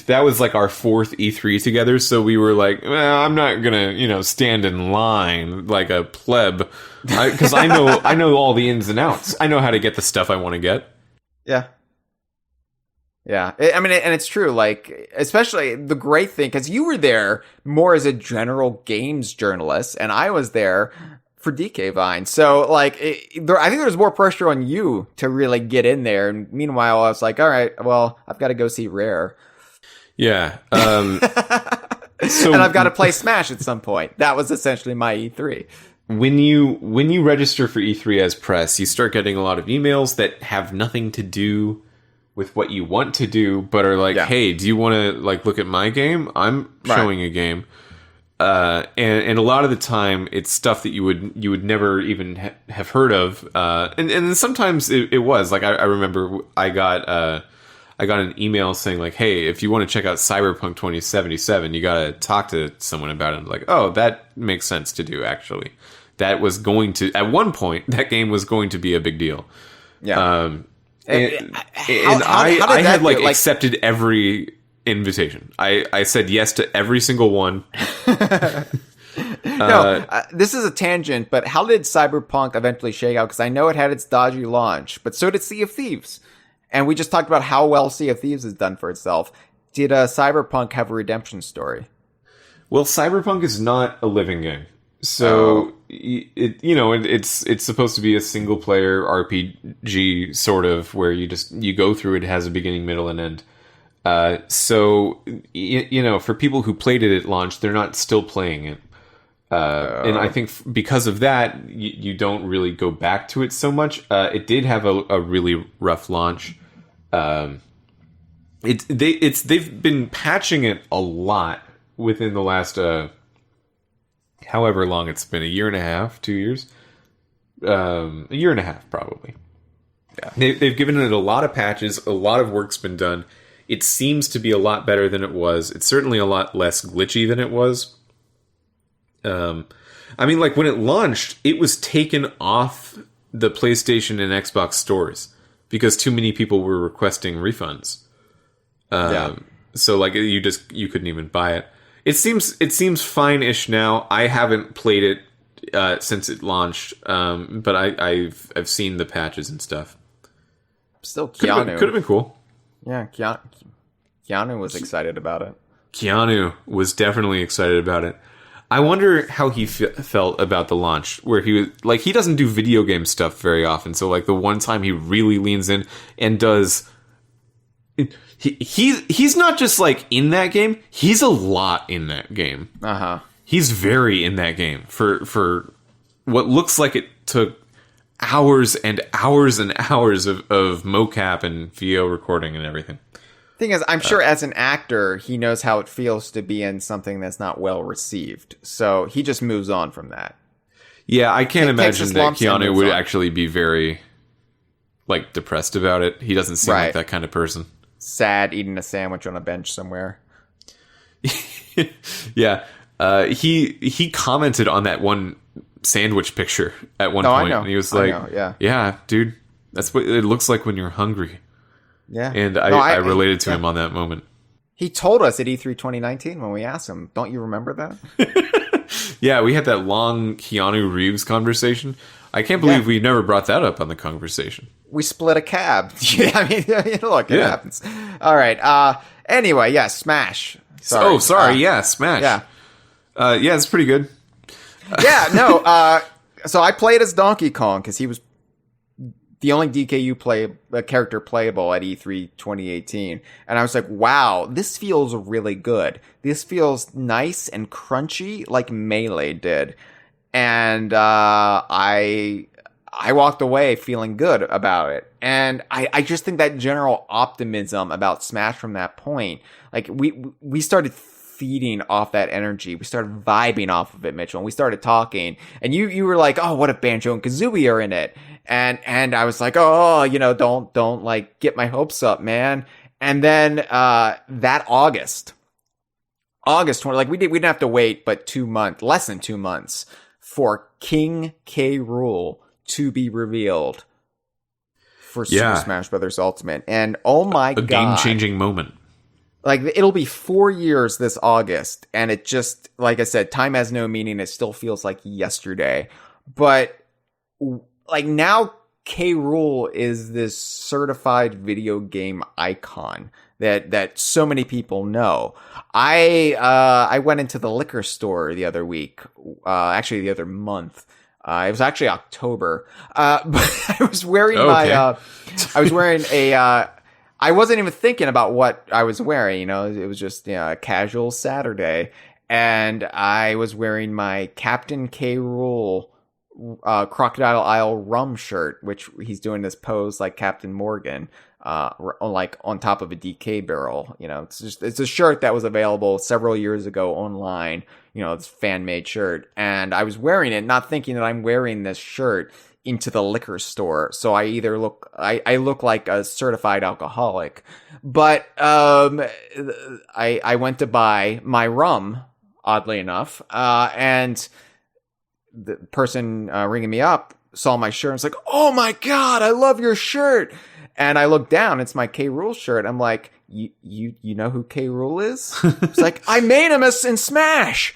that was like our 4th E3 together. So we were like, well, I'm not gonna, stand in line like a pleb because I know all the ins and outs. I know how to get the stuff I want to get. Yeah. And it's true, like, especially the great thing, because you were there more as a general games journalist, and I was there for DK Vine. So, like, I think there's more pressure on you to really get in there. And meanwhile, I was like, all right, well, I've got to go see Rare. Yeah. And I've got to play Smash at some point. That was essentially my E3. When you register for E3 as press, you start getting a lot of emails that have nothing to do with what you want to do, but are like, hey, do you want to like look at my game? I'm showing a game. And a lot of the time it's stuff that you would never even have heard of. And sometimes it was like, I remember I got an email saying like, hey, if you want to check out Cyberpunk 2077, you got to talk to someone about it. I'm like, oh, that makes sense to do. Actually, that was going to, at one point, that game was going to be a big deal. Yeah. I had like accepted every invitation. I said yes to every single one. This is a tangent, but how did Cyberpunk eventually shake out? Because I know it had its dodgy launch, but so did Sea of Thieves. And we just talked about how well Sea of Thieves has done for itself. Did Cyberpunk have a redemption story? Well, Cyberpunk is not a living game. So, it's supposed to be a single-player RPG, sort of, where you go through it, has a beginning, middle, and end. So, for people who played it at launch, they're not still playing it. And I think because of that, you don't really go back to it so much. It did have a really rough launch. They've been patching it a lot within the last however long it's been, a year and a half, 2 years, a year and a half probably. Yeah, they've given it a lot of patches. A lot of work's been done. It seems to be a lot better than it was. It's certainly a lot less glitchy than it was. When it launched, it was taken off the PlayStation and Xbox stores because too many people were requesting refunds. So you couldn't even buy it. It seems fine-ish now. I haven't played it since it launched, but I've seen the patches and stuff. Still, Keanu could have been cool. Yeah, Keanu was excited about it. Keanu was definitely excited about it. I wonder how he felt about the launch, where he was he doesn't do video game stuff very often. So the one time he really leans in and does. He's not just in that game. He's a lot in that game. He's very in that game for what looks like it took hours and hours and hours of mocap and VO recording and everything. Thing is, I'm sure as an actor, he knows how it feels to be in something that's not well received. So he just moves on from that. Yeah, I can't imagine that Keanu would actually be very depressed about it. He doesn't seem like that kind of person. Sad, eating a sandwich on a bench somewhere. Yeah. He commented on that one sandwich picture at one point. And he was yeah, dude, that's what it looks like when you're hungry. Yeah. And I related to him on that moment. He told us at E3 2019 when we asked him. Don't you remember that? Yeah, we had that long Keanu Reeves conversation. I can't believe we never brought that up on the conversation. We split a cab. Look, it happens. All right. Anyway, Smash. Sorry. Oh, sorry. Smash. Yeah. It's pretty good. Yeah, no. So I played as Donkey Kong because he was the only DKU character playable at E3 2018. And I was like, wow, this feels really good. This feels nice and crunchy like Melee did. And I walked away feeling good about it. And I just think that general optimism about Smash from that point, we started feeding off that energy. We started vibing off of it, Mitchell, and we started talking. And you were like, oh, what if Banjo and Kazooie are in it? And I was like, oh, don't get my hopes up, man. And then that August 20, we didn't have to wait but less than 2 months for King K. Rool to be revealed for Super Smash Bros. Ultimate. And oh my God. A game-changing moment. It'll be 4 years this August, and it just, like I said, time has no meaning. It still feels like yesterday. But, now K. Rool is this certified video game icon that so many people know. I went into the liquor store the other week, actually the other month. It was actually October. But I was wearing I wasn't even thinking about what I was wearing, it was just a casual Saturday. And I was wearing my Captain K. Rool Crocodile Isle rum shirt, which he's doing this pose like Captain Morgan, on top of a DK barrel. It's a shirt that was available several years ago online. It's a fan-made shirt. And I was wearing it, not thinking that I'm wearing this shirt into the liquor store. So I either look like a certified alcoholic, but I went to buy my rum, oddly enough, and the person ringing me up saw my shirt and was like, oh my God, I love your shirt. And I look down, it's my K. Rool shirt. I'm like, you know who K. Rool is? It's like, I made him in Smash.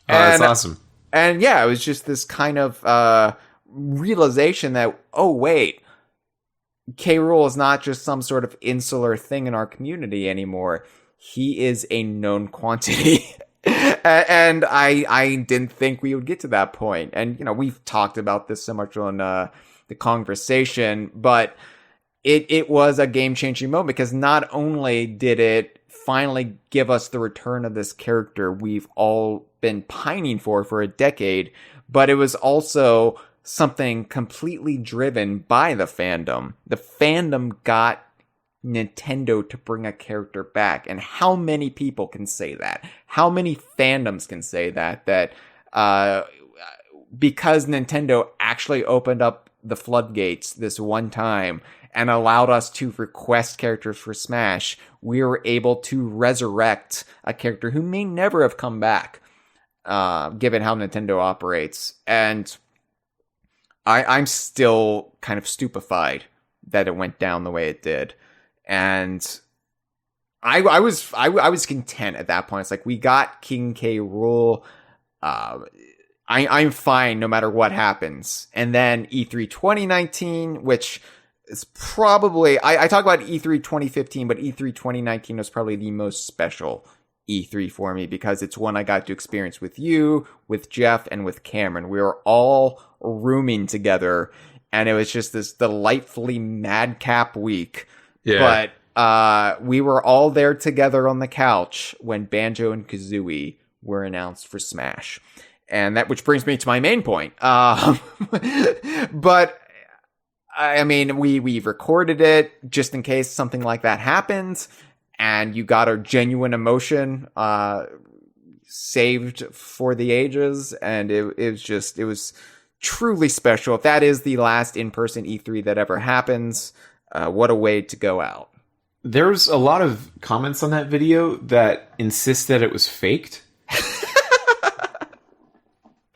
Oh, that's awesome. And yeah, it was just this kind of realization that, oh, wait, K. Rool is not just some sort of insular thing in our community anymore. He is a known quantity. And I didn't think we would get to that point. And, we've talked about this so much on the Kongversation, but it was a game-changing moment because not only did it finally give us the return of this character we've all been pining for a decade, but it was also something completely driven by the fandom. The fandom got Nintendo to bring a character back. And how many people can say that? How many fandoms can say that because Nintendo actually opened up the floodgates this one time and allowed us to request characters for Smash, we were able to resurrect a character who may never have come back, given how Nintendo operates. And I'm still kind of stupefied that it went down the way it did. And I was content at that point. It's like, we got King K. Rool. I'm fine no matter what happens. And then E3 2019, which is probably, I talk about E3 2015, but E3 2019 was probably the most special E3 for me because it's one I got to experience with you, with Jeff, and with Cameron. We were all rooming together, and it was just this delightfully madcap week. Yeah. But we were all there together on the couch when Banjo and Kazooie were announced for Smash. And which brings me to my main point. But I mean, we recorded it just in case something like that happens, and you got our genuine emotion saved for the ages, and it was truly special. If that is the last in-person E3 that ever happens, what a way to go out. There's a lot of comments on that video that insist that it was faked.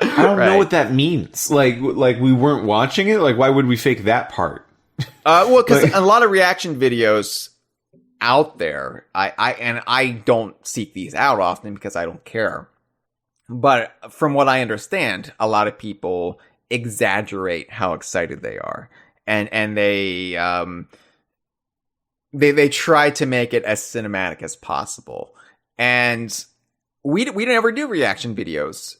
I don't know what that means. Like we weren't watching it. Like, why would we fake that part? Well, because a lot of reaction videos out there, I don't seek these out often because I don't care. But from what I understand, a lot of people exaggerate how excited they are, and they try to make it as cinematic as possible. And we never do reaction videos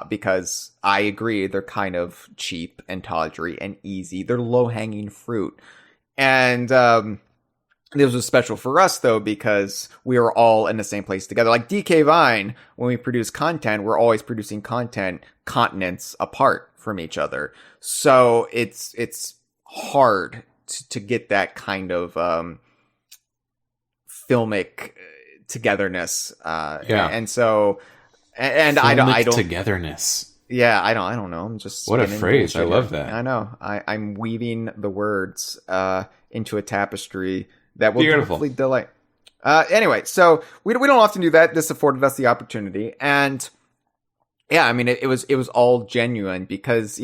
because I agree they're kind of cheap and tawdry and easy. They're low-hanging fruit. And this was special for us, though, because we were all in the same place together. Like DK Vine, when we produce content, we're always producing content continents apart from each other. So it's hard to get that kind of filmic togetherness. And so, and I don't togetherness. Yeah, I don't know. I'm just what a phrase. I love that. I know. I'm weaving the words into a tapestry that will hopefully delight. Anyway, so we don't often do that. This afforded us the opportunity, and yeah, I mean it was all genuine because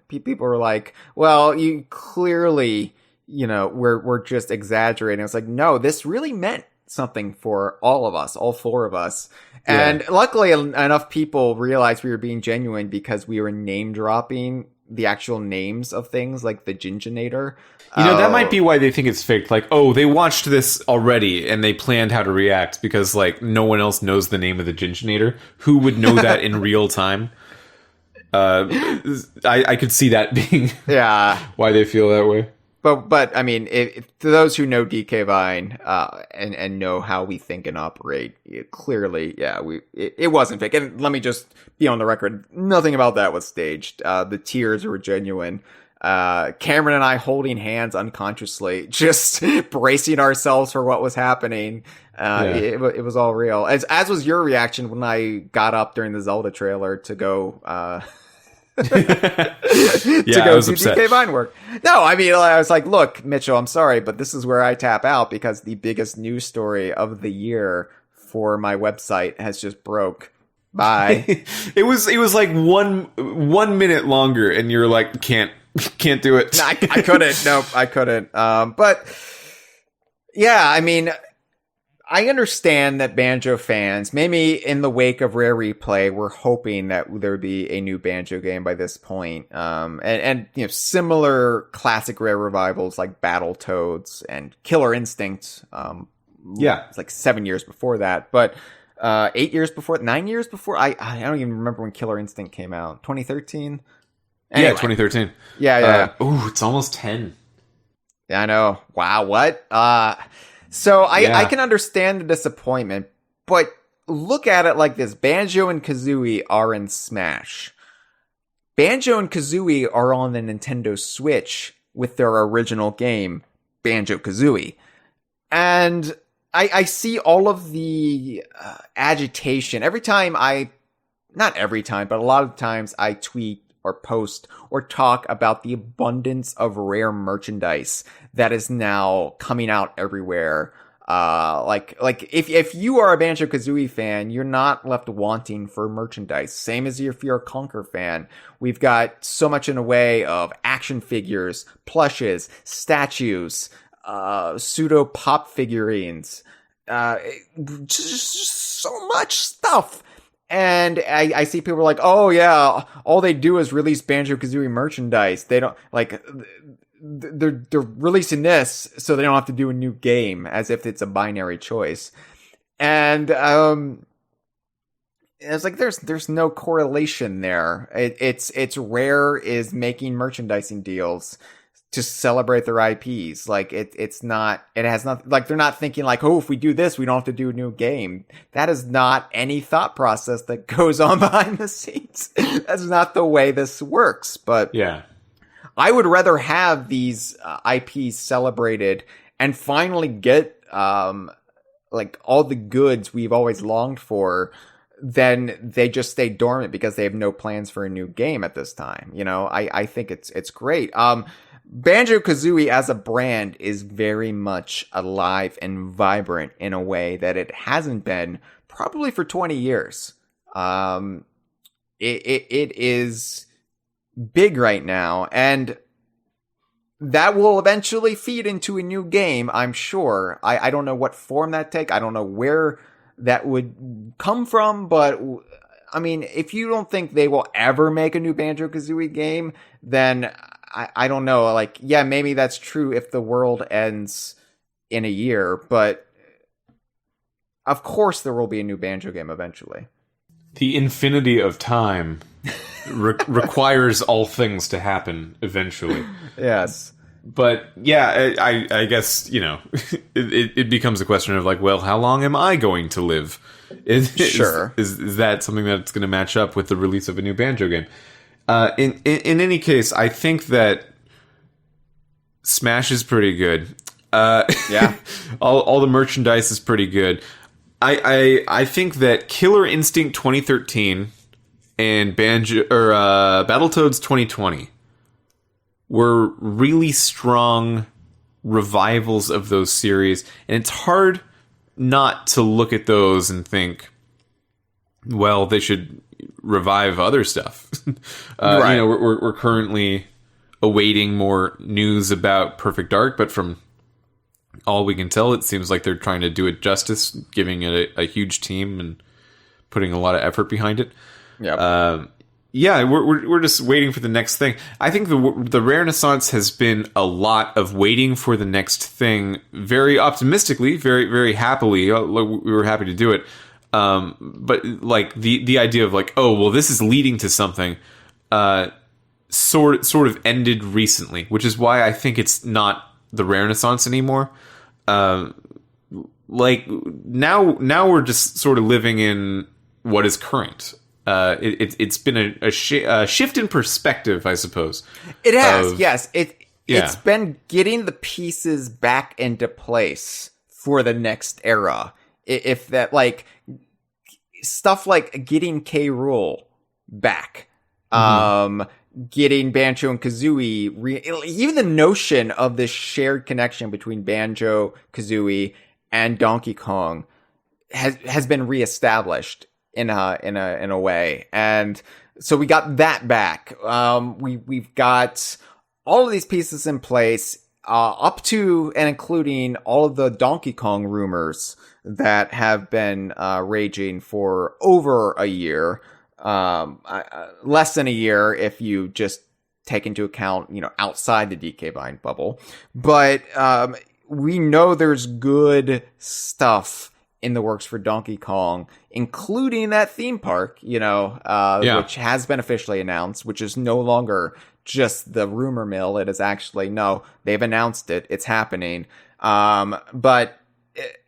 people were like, "Well, you clearly we're just exaggerating." It's like, no, this really meant something for all of us, all four of us. Yeah. And luckily enough people realized we were being genuine because we were name dropping the actual names of things like the Ginginator. That might be why they think it's fake. Like, oh, they watched this already and they planned how to react because like no one else knows the name of the Ginginator. Who would know that in real time? I could see that being why they feel that way. But I mean, to those who know DK Vine and know how we think and operate, clearly, it wasn't fake. And let me just be on the record: nothing about that was staged. The tears were genuine. Cameron and I holding hands unconsciously, just bracing ourselves for what was happening. It was all real. As was your reaction when I got up during the Zelda trailer to go. To go do DK Vine work. No, I mean, I was like, look, Mitchell, I'm sorry, but this is where I tap out because the biggest news story of the year for my website has just broke. Bye. It was like one minute longer, and you're like, can't do it. No, I couldn't. Nope, I couldn't. But yeah, I mean, I understand that Banjo fans, maybe in the wake of Rare Replay, were hoping that there would be a new Banjo game by this point. And similar classic Rare revivals like Battletoads and Killer Instinct. It's like 7 years before that, but 8 years before, 9 years before. I don't even remember when Killer Instinct came out. 2013. Anyway. Yeah, 2013. Yeah. Ooh, it's almost 10. Yeah, I know. Wow, what? So I can understand the disappointment, but look at it like this. Banjo and Kazooie are in Smash. Banjo and Kazooie are on the Nintendo Switch with their original game, Banjo-Kazooie. And I see all of the agitation every time not every time, but a lot of times I tweet or post or talk about the abundance of rare merchandise that is now coming out everywhere. Like if you are a Banjo-Kazooie fan, you're not left wanting for merchandise. Same as if you're a Conker fan. We've got so much in the way of action figures, plushes, statues, pseudo pop figurines, just so much stuff. And I see people like, oh yeah, all they do is release Banjo-Kazooie merchandise. They don't they're releasing this so they don't have to do a new game, as if it's a binary choice. And it's like there's no correlation there. It's Rare is making merchandising deals to celebrate their IPs. Like it has not, like they're not thinking like, oh, if we do this, we don't have to do a new game. That is not any thought process that goes on behind the scenes. That's not the way this works. But yeah, I would rather have these IPs celebrated and finally get like all the goods we've always longed for, than they just stay dormant because they have no plans for a new game at this time. You know, I think it's great. Banjo-Kazooie as a brand is very much alive and vibrant in a way that it hasn't been probably for 20 years. It is big right now, and that will eventually feed into a new game, I'm sure. I don't know what form that take. I don't know where that would come from, but I mean, if you don't think they will ever make a new Banjo-Kazooie game, then I don't know, like, yeah, maybe that's true if the world ends in a year, but of course there will be a new Banjo game eventually. The infinity of time requires all things to happen eventually. Yes. But yeah, I guess, you know, it becomes a question of like, well, how long am I going to live? Sure. Is that something that's going to match up with the release of a new Banjo game? In any case, I think that Smash is pretty good. Yeah. all the merchandise is pretty good. I think that Killer Instinct 2013 and Battletoads 2020 were really strong revivals of those series, and it's hard not to look at those and think, well, they should revive other stuff. Right. You know, we're currently awaiting more news about Perfect Dark, but from all we can tell, it seems like they're trying to do it justice, giving it a huge team and putting a lot of effort behind it. Yeah. Yeah, we're just waiting for the next thing. I think the Rarenaissance has been a lot of waiting for the next thing, very optimistically, very very happily. We were happy to do it. But like the idea of like, oh well, this is leading to something, sort of ended recently, which is why I think it's not the Rarenaissance anymore. Like now we're just sort of living in what is current. It's been a shift in perspective, I suppose. It has, yes. It's been getting the pieces back into place for the next era. If that, like, stuff like getting K. Rool back, getting Banjo and Kazooie, even the notion of this shared connection between Banjo, Kazooie, and Donkey Kong has been reestablished in a way. And so we got that back. We've got all of these pieces in place. up to and including all of the Donkey Kong rumors that have been raging for over a year, less than a year if you just take into account, outside the DK Vine bubble. But we know there's good stuff in the works for Donkey Kong, including that theme park, which has been officially announced, which is no longer just the rumor mill. It is actually, no, they've announced it. It's happening. But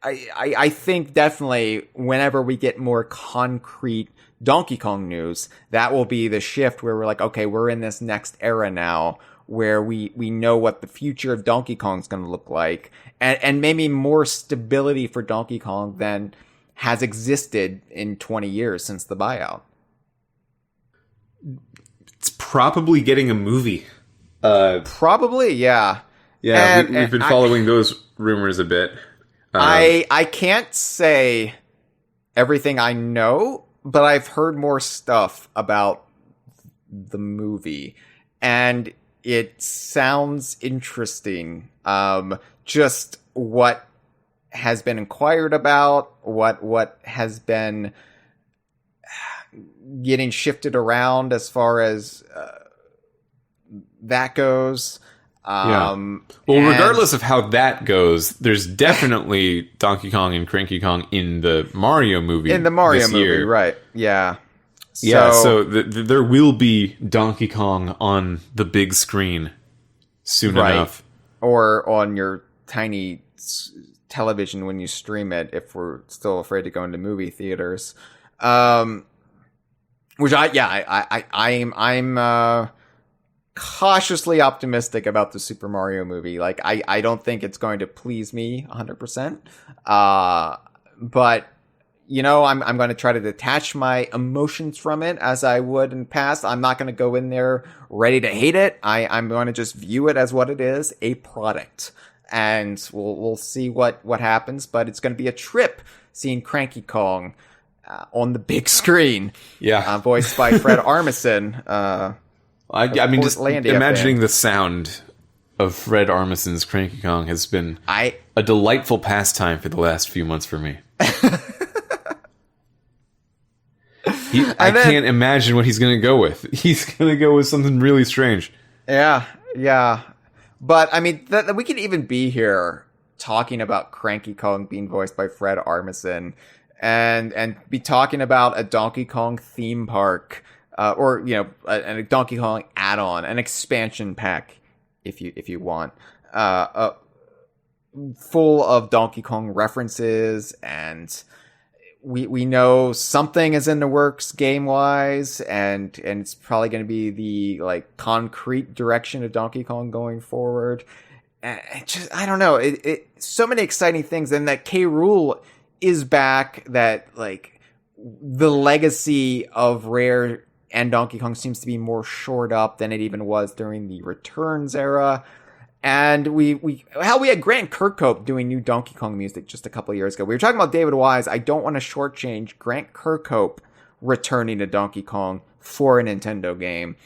I think definitely whenever we get more concrete Donkey Kong news, that will be the shift where we're like, okay, we're in this next era now where we know what the future of Donkey Kong is going to look like, and maybe more stability for Donkey Kong than has existed in 20 years since the buyout. It's probably getting a movie. Probably, yeah. Yeah, we've been following those rumors a bit. I can't say everything I know, but I've heard more stuff about the movie, and it sounds interesting. Just what has been inquired about, what has been getting shifted around as far as that goes. Well, regardless of how that goes, there's definitely Donkey Kong and Cranky Kong in the Mario movie. In the Mario this movie, year. right? Yeah. So there will be Donkey Kong on the big screen soon enough. Or on your tiny television when you stream it, if we're still afraid to go into movie theaters. Which I'm cautiously optimistic about the Super Mario movie. Like, I don't think it's going to please me 100%. But I'm going to try to detach my emotions from it as I would in the past. I'm not going to go in there ready to hate it. I'm going to just view it as what it is, a product. And we'll see what happens. But it's going to be a trip seeing Cranky Kong on the big screen. Yeah. Voiced by Fred Armisen. I mean, just imagining fan. the sound of Fred Armisen's Cranky Kong has been a delightful pastime for the last few months for me. I can't imagine what he's going to go with. He's going to go with something really strange. Yeah. But, I mean, we could even be here talking about Cranky Kong being voiced by Fred Armisen and be talking about a Donkey Kong theme park, or, a Donkey Kong add-on, an expansion pack, if you want, full of Donkey Kong references, and we know something is in the works game-wise, and it's probably going to be the, concrete direction of Donkey Kong going forward. And I don't know, so many exciting things, and that K. Rool is back, that, the legacy of Rare and Donkey Kong seems to be more shored up than it even was during the Returns era. And we had Grant Kirkhope doing new Donkey Kong music just a couple of years ago. We were talking about David Wise. I don't want to shortchange Grant Kirkhope returning to Donkey Kong for a Nintendo game,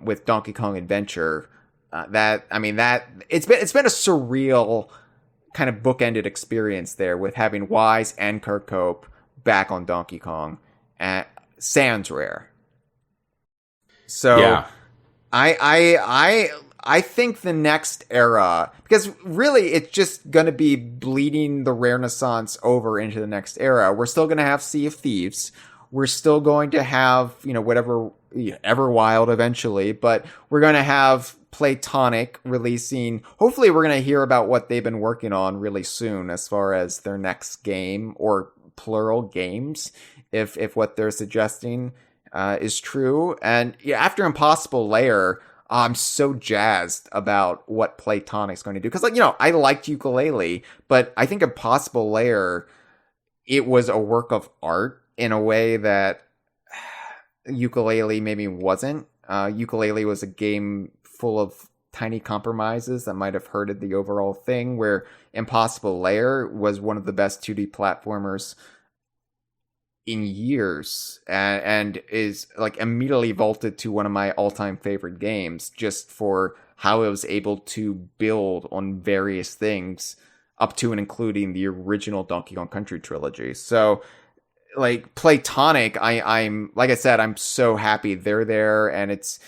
with Donkey Kong Adventure. It's been a surreal kind of bookended experience there with having Wise and Kirkhope back on Donkey Kong. Sans Rare. So yeah. I think the next era, because really it's just going to be bleeding the Rarenaissance over into the next era. We're still going to have Sea of Thieves. We're still going to have, whatever, Everwild eventually, but we're going to have Playtonic releasing. Hopefully we're going to hear about what they've been working on really soon as far as their next game, or plural games, if what they're suggesting is true. And after Impossible Lair, I'm so jazzed about what Playtonic's going to do. Because, I liked Yooka-Laylee, but I think Impossible Lair, it was a work of art in a way that Yooka-Laylee maybe wasn't. Yooka-Laylee was a game full of tiny compromises that might have hurted the overall thing, where Impossible Lair was one of the best 2D platformers in years, and is immediately vaulted to one of my all-time favorite games, just for how it was able to build on various things up to and including the original Donkey Kong Country trilogy. So, like, Playtonic, I'm like I said, I'm so happy they're there, and it's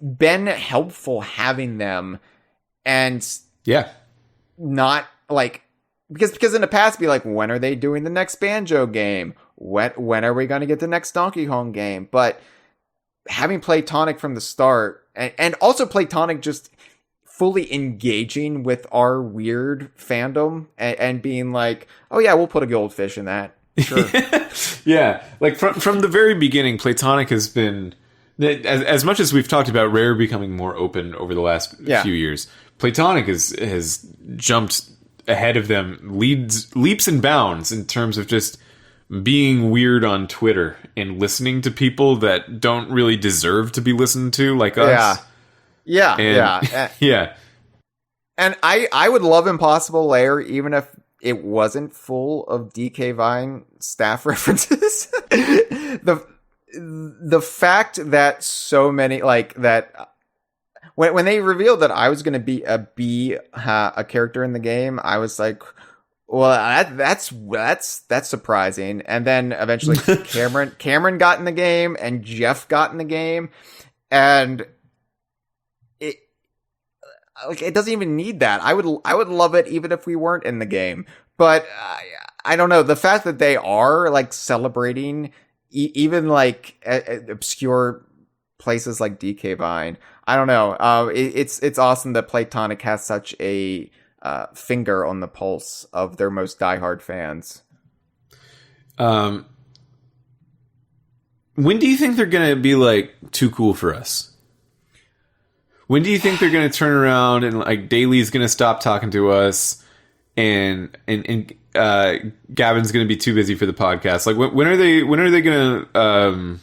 been helpful having them, and not like because in the past be like, when are they doing the next Banjo game? When are we going to get the next Donkey Kong game? But having Playtonic from the start, and also Playtonic just fully engaging with our weird fandom and being like, oh yeah, we'll put a goldfish in that. Sure. Yeah, like from the very beginning, Playtonic has been, as much as we've talked about Rare becoming more open over the last few years, Playtonic has jumped ahead of them leaps and bounds in terms of just being weird on Twitter and listening to people that don't really deserve to be listened to, like us. Yeah. And I would love Impossible Lair even if it wasn't full of DK Vine staff references. The fact that so many, like, that when they revealed that I was going to be a character in the game, I was like, well, that's surprising. And then eventually Cameron got in the game and Jeff got in the game, and it doesn't even need that. I would love it even if we weren't in the game. But I don't know, the fact that they are like celebrating even like obscure places like DK Vine. I don't know. It's awesome that Playtonic has such a finger on the pulse of their most diehard fans. When do you think they're gonna be like too cool for us? When do you think they're going to turn around and like Daly's going to stop talking to us, and Gavin's going to be too busy for the podcast? Like when are they going to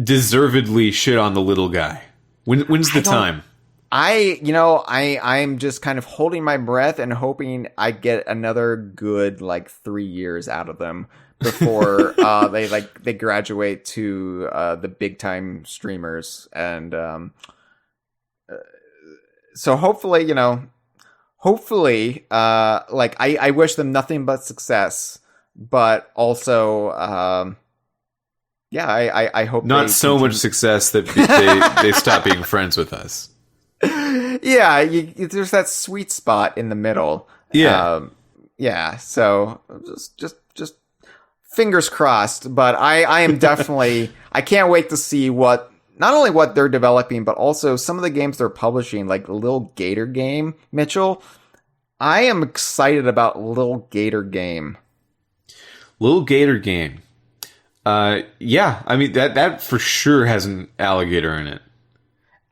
deservedly shit on the little guy? When's the time? I'm just kind of holding my breath and hoping I get another good like 3 years out of them before they graduate to the big time streamers. And so hopefully, like I wish them nothing but success, but also, I hope not so much success that they stop being friends with us. Yeah, there's that sweet spot in the middle. Yeah. So just fingers crossed. But I am definitely I can't wait to see not only what they're developing, but also some of the games they're publishing, like Lil Gator Game, Mitchell. I am excited about Lil Gator Game. Lil Gator Game. Yeah, I mean that for sure has an alligator in it.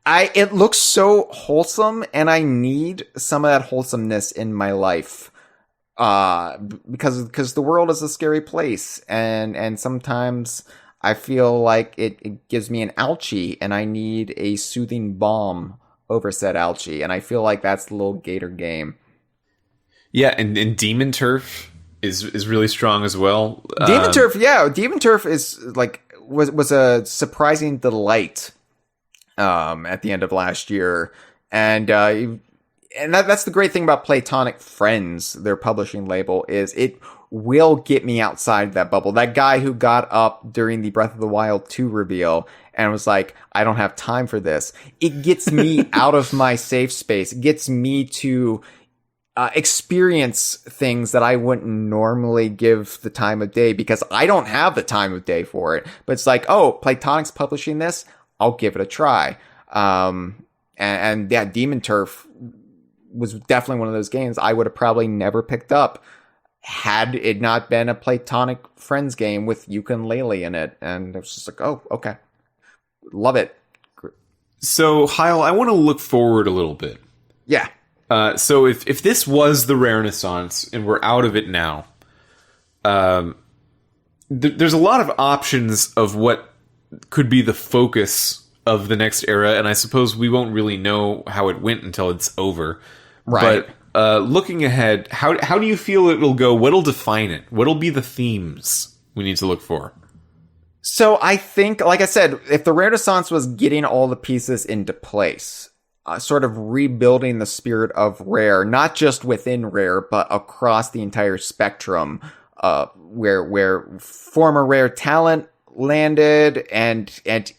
It looks so wholesome, and I need some of that wholesomeness in my life. Because the world is a scary place, and sometimes I feel like it gives me an ouchie, and I need a soothing balm over said ouchie, and I feel like that's the Little Gator Game. Yeah, and Demon Turf is really strong as well. Demon Turf is like was a surprising delight at the end of last year, and that's the great thing about Playtonic Friends, their publishing label, is it will get me outside that bubble. That guy who got up during the Breath of the Wild 2 reveal and was like, I don't have time for this. It gets me out of my safe space. It gets me to experience things that I wouldn't normally give the time of day because I don't have the time of day for it. But it's like, oh, Playtonic's publishing this. I'll give it a try. And yeah, Demon Turf was definitely one of those games I would have probably never picked up had it not been a Playtonic Friends game with Yooka-Laylee in it. And it was just like, oh, okay. Love it. So, Hyle, I want to look forward a little bit. Yeah. So if this was the Rarenaissance and we're out of it now, there's a lot of options of what could be the focus of the next era, and I suppose we won't really know how it went until it's over. Right. But looking ahead, how do you feel it'll go? What'll define it? What'll be the themes we need to look for? So I think, like I said, if the Rarenaissance was getting all the pieces into place, sort of rebuilding the spirit of Rare, not just within Rare, but across the entire spectrum, where former Rare talent landed and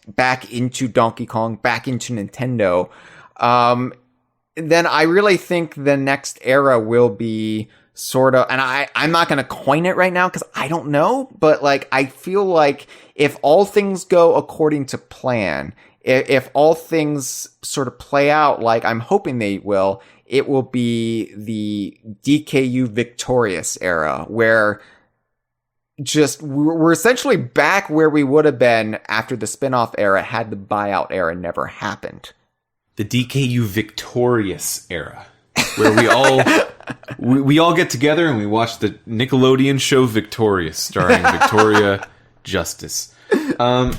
back into Donkey Kong, back into Nintendo. Then I really think the next era will be sort of, and I'm not going to coin it right now because I don't know, but like, I feel like if all things go according to plan, if all things sort of play out like I'm hoping they will, it will be the DKU victorious era where just we're essentially back where we would have been after the spin-off era had the buyout era never happened. The DKU victorious era, where we all we all get together and we watch the Nickelodeon show Victorious, starring Victoria Justice. I'm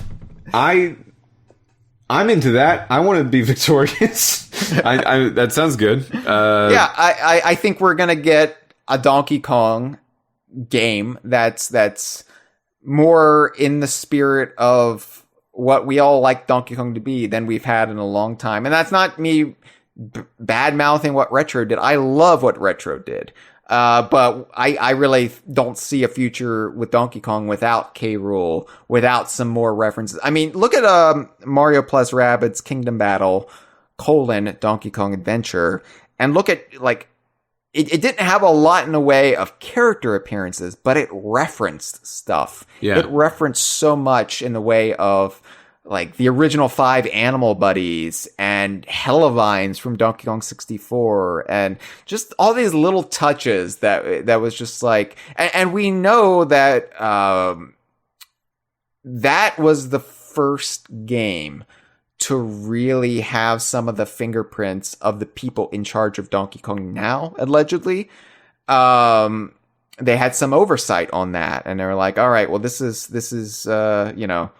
into that. I want to be victorious. That sounds good. I think we're gonna get a Donkey Kong game that's more in the spirit of what we all like Donkey Kong to be than we've had in a long time. And that's not me bad-mouthing what Retro did. I love what Retro did. But I really don't see a future with Donkey Kong without K. Rool, without some more references. I mean, look at Mario plus Rabbids Kingdom Battle, Donkey Kong Adventure, and look at, like, it didn't have a lot in the way of character appearances, but it referenced stuff. Yeah. It referenced so much in the way of, like, the original 5 animal buddies and Hellavines from Donkey Kong 64 and just all these little touches that was just like, and we know that, that was the first game to really have some of the fingerprints of the people in charge of Donkey Kong now, allegedly. They had some oversight on that, and they were like, all right, well, this is, you know,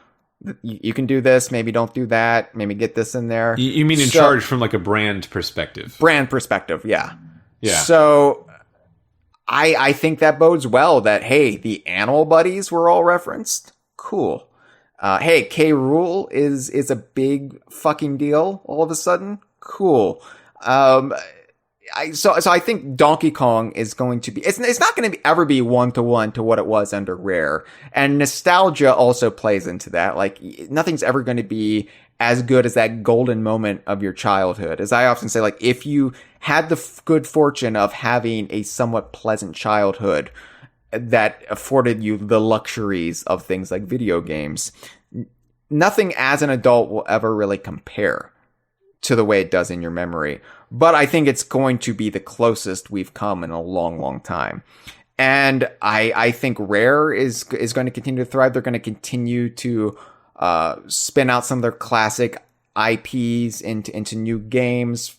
you can do this, maybe don't do that, maybe get this in there. You mean in charge from like a brand perspective? Brand perspective, yeah. Yeah. So I think that bodes well that, hey, the animal buddies were all referenced. Cool. Hey, K. Rool is a big fucking deal all of a sudden. Cool. So I think Donkey Kong is going to be, it's not going to ever be one-to-one to what it was under Rare. And nostalgia also plays into that. Like, nothing's ever going to be as good as that golden moment of your childhood. As I often say, like, if you had the good fortune of having a somewhat pleasant childhood that afforded you the luxuries of things like video games, nothing as an adult will ever really compare to the way it does in your memory. But I think it's going to be the closest we've come in a long, long time. And I think Rare is going to continue to thrive. They're going to continue to spin out some of their classic IPs into new games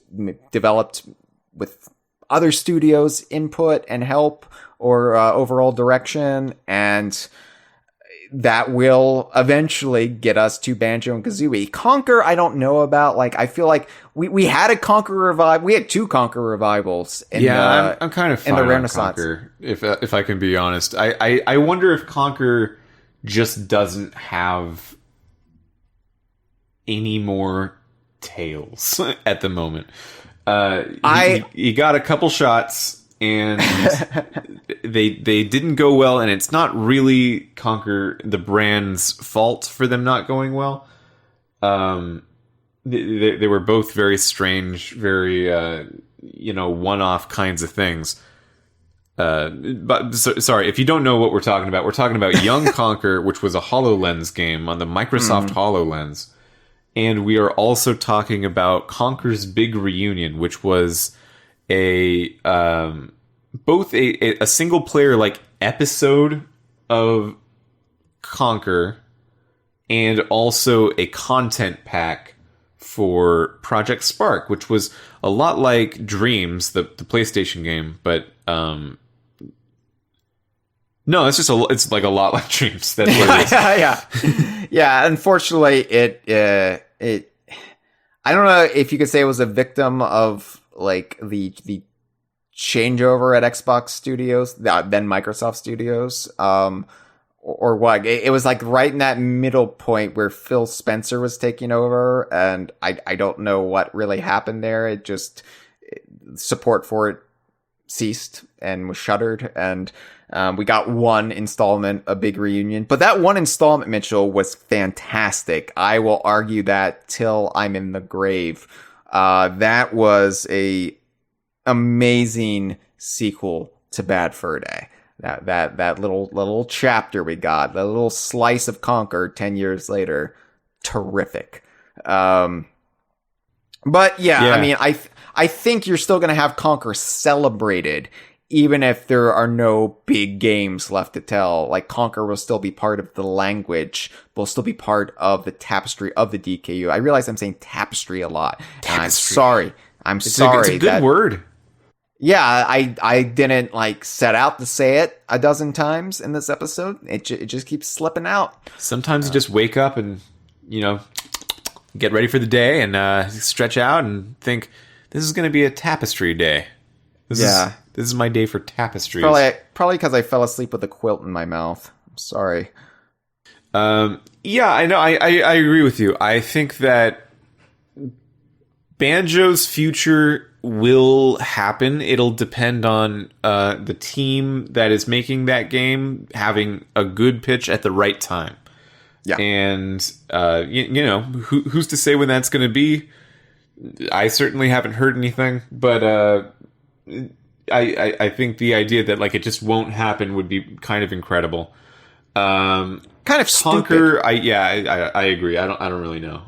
developed with other studios' input and help or overall direction, and that will eventually get us to Banjo and Kazooie. Conquer, I don't know about. Like, I feel like we had a Conquer revival. We had 2 Conquer revivals. I'm kind of fine in the on Rarenaissance. Conquer, if I can be honest. I wonder if Conquer just doesn't have any more tails at the moment. You got a couple shots, and they didn't go well, and it's not really Conquer the brand's fault for them not going well. They were both very strange, very one-off kinds of things. Sorry, if you don't know what we're talking about Young Conquer, which was a HoloLens game on the Microsoft HoloLens. And we are also talking about Conker's Big Reunion, which was both a single player like episode of Conker and also a content pack for Project Spark, which was a lot like Dreams, the PlayStation game, but no, it's like a lot like Dreams. That's what it is. Yeah. Unfortunately, it I don't know if you could say it was a victim of like the changeover at Xbox Studios, then Microsoft Studios, or what? It was like right in that middle point where Phil Spencer was taking over, and I don't know what really happened there. It just support for it ceased and was shuttered, and we got one installment, a big reunion. But that one installment, Mitchell, was fantastic. I will argue that till I'm in the grave. That was a amazing sequel to Bad Fur Day. That little chapter we got, that little slice of Conquer 10 years later, terrific. But yeah, I mean, I think you're still going to have Conquer celebrated, even if there are no big games left to tell. Like, Conquer will still be part of the language, will still be part of the tapestry of the DKU. I realize I'm saying tapestry a lot, and I'm sorry. It's a good word. Yeah, I didn't set out to say it a dozen times in this episode. It just keeps slipping out. Sometimes you just wake up and, get ready for the day and stretch out and think, this is going to be a tapestry day. This is my day for tapestries. Probably because I fell asleep with a quilt in my mouth. I'm sorry. Yeah, I know. I agree with you. I think that Banjo's future will happen. It'll depend on the team that is making that game having a good pitch at the right time. Yeah. And, who's to say when that's going to be? I certainly haven't heard anything, but I think the idea that it just won't happen would be kind of incredible. Kind of Conquer, stupid. I agree. I don't really know.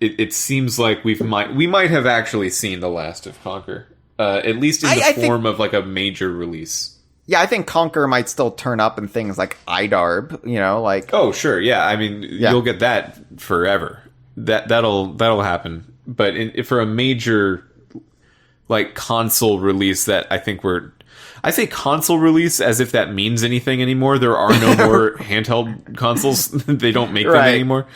It seems like we might have actually seen the last of Conquer, at least in the form of a major release. Yeah, I think Conquer might still turn up in things like IDARB. Oh, sure, yeah. I mean, you'll get that forever. That'll happen. But for a major console release, that I say console release as if that means anything anymore. There are no more handheld consoles. They don't make them anymore.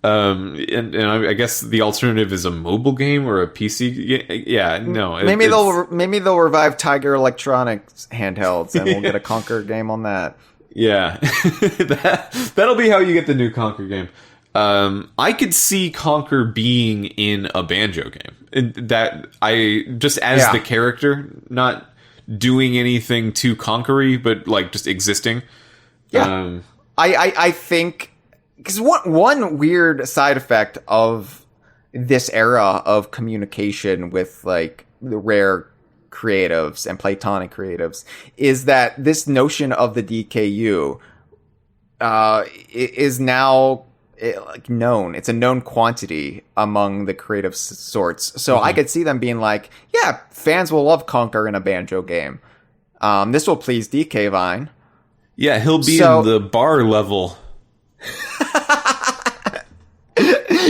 And I guess the alternative is a mobile game or a PC. Yeah, no. Maybe they'll revive Tiger Electronics handhelds, and we'll get a Conquer game on that. Yeah, that'll be how you get the new Conquer game. I could see Conquer being in a Banjo game. That I just as the character, not doing anything too conquery, but just existing. Yeah, I think. Because one weird side effect of this era of communication with the Rare creatives and Playtonic creatives is that this notion of the DKU is now known. It's a known quantity among the creative sorts. So I could see them being yeah, fans will love Conquer in a Banjo game. This will please DK Vine. Yeah, he'll be in the bar level.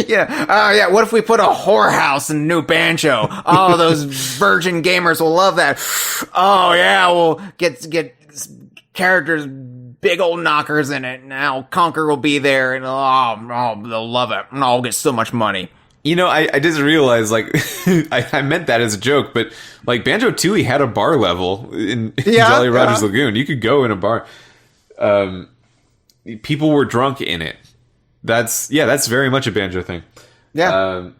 Yeah. What if we put a whorehouse in New Banjo? Oh, those virgin gamers will love that. Oh yeah, we'll get characters, big old knockers in it. Now Conquer will be there, and they'll love it. And I'll get so much money. I didn't realize I meant that as a joke, but Banjo Tooie had a bar level in Jolly Roger's Lagoon. You could go in a bar. People were drunk in it. That's very much a Banjo thing. Yeah.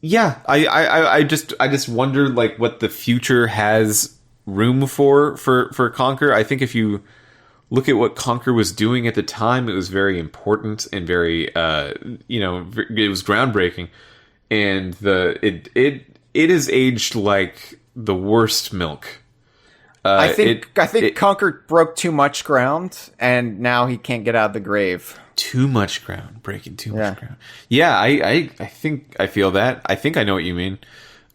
I just wonder what the future has room for Conquer. I think if you look at what Conquer was doing at the time, it was very important and very it was groundbreaking, and it has aged like the worst milk. I think Conquer broke too much ground, and now he can't get out of the grave. Too much ground, breaking too much ground. Yeah, I think I feel that. I think I know what you mean.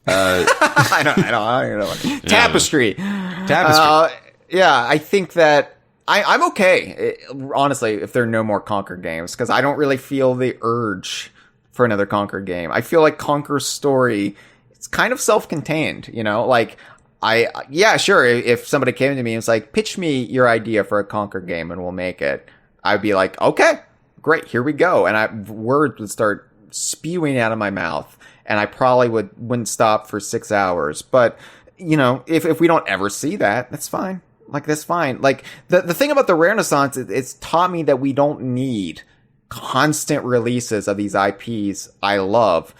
I don't know. Tapestry. Yeah, I think that I'm okay, honestly, if there are no more Conquer games, because I don't really feel the urge for another Conquer game. I feel like Conquer's story, it's kind of self-contained, sure, if somebody came to me and was pitch me your idea for a Conquer game and we'll make it, I'd be okay, great, here we go. And words would start spewing out of my mouth, and I probably wouldn't stop for 6 hours. But, if we don't ever see that, that's fine. Like, that's fine. Like, the thing about the Rarenaissance, it's taught me that we don't need constant releases of these IPs I love.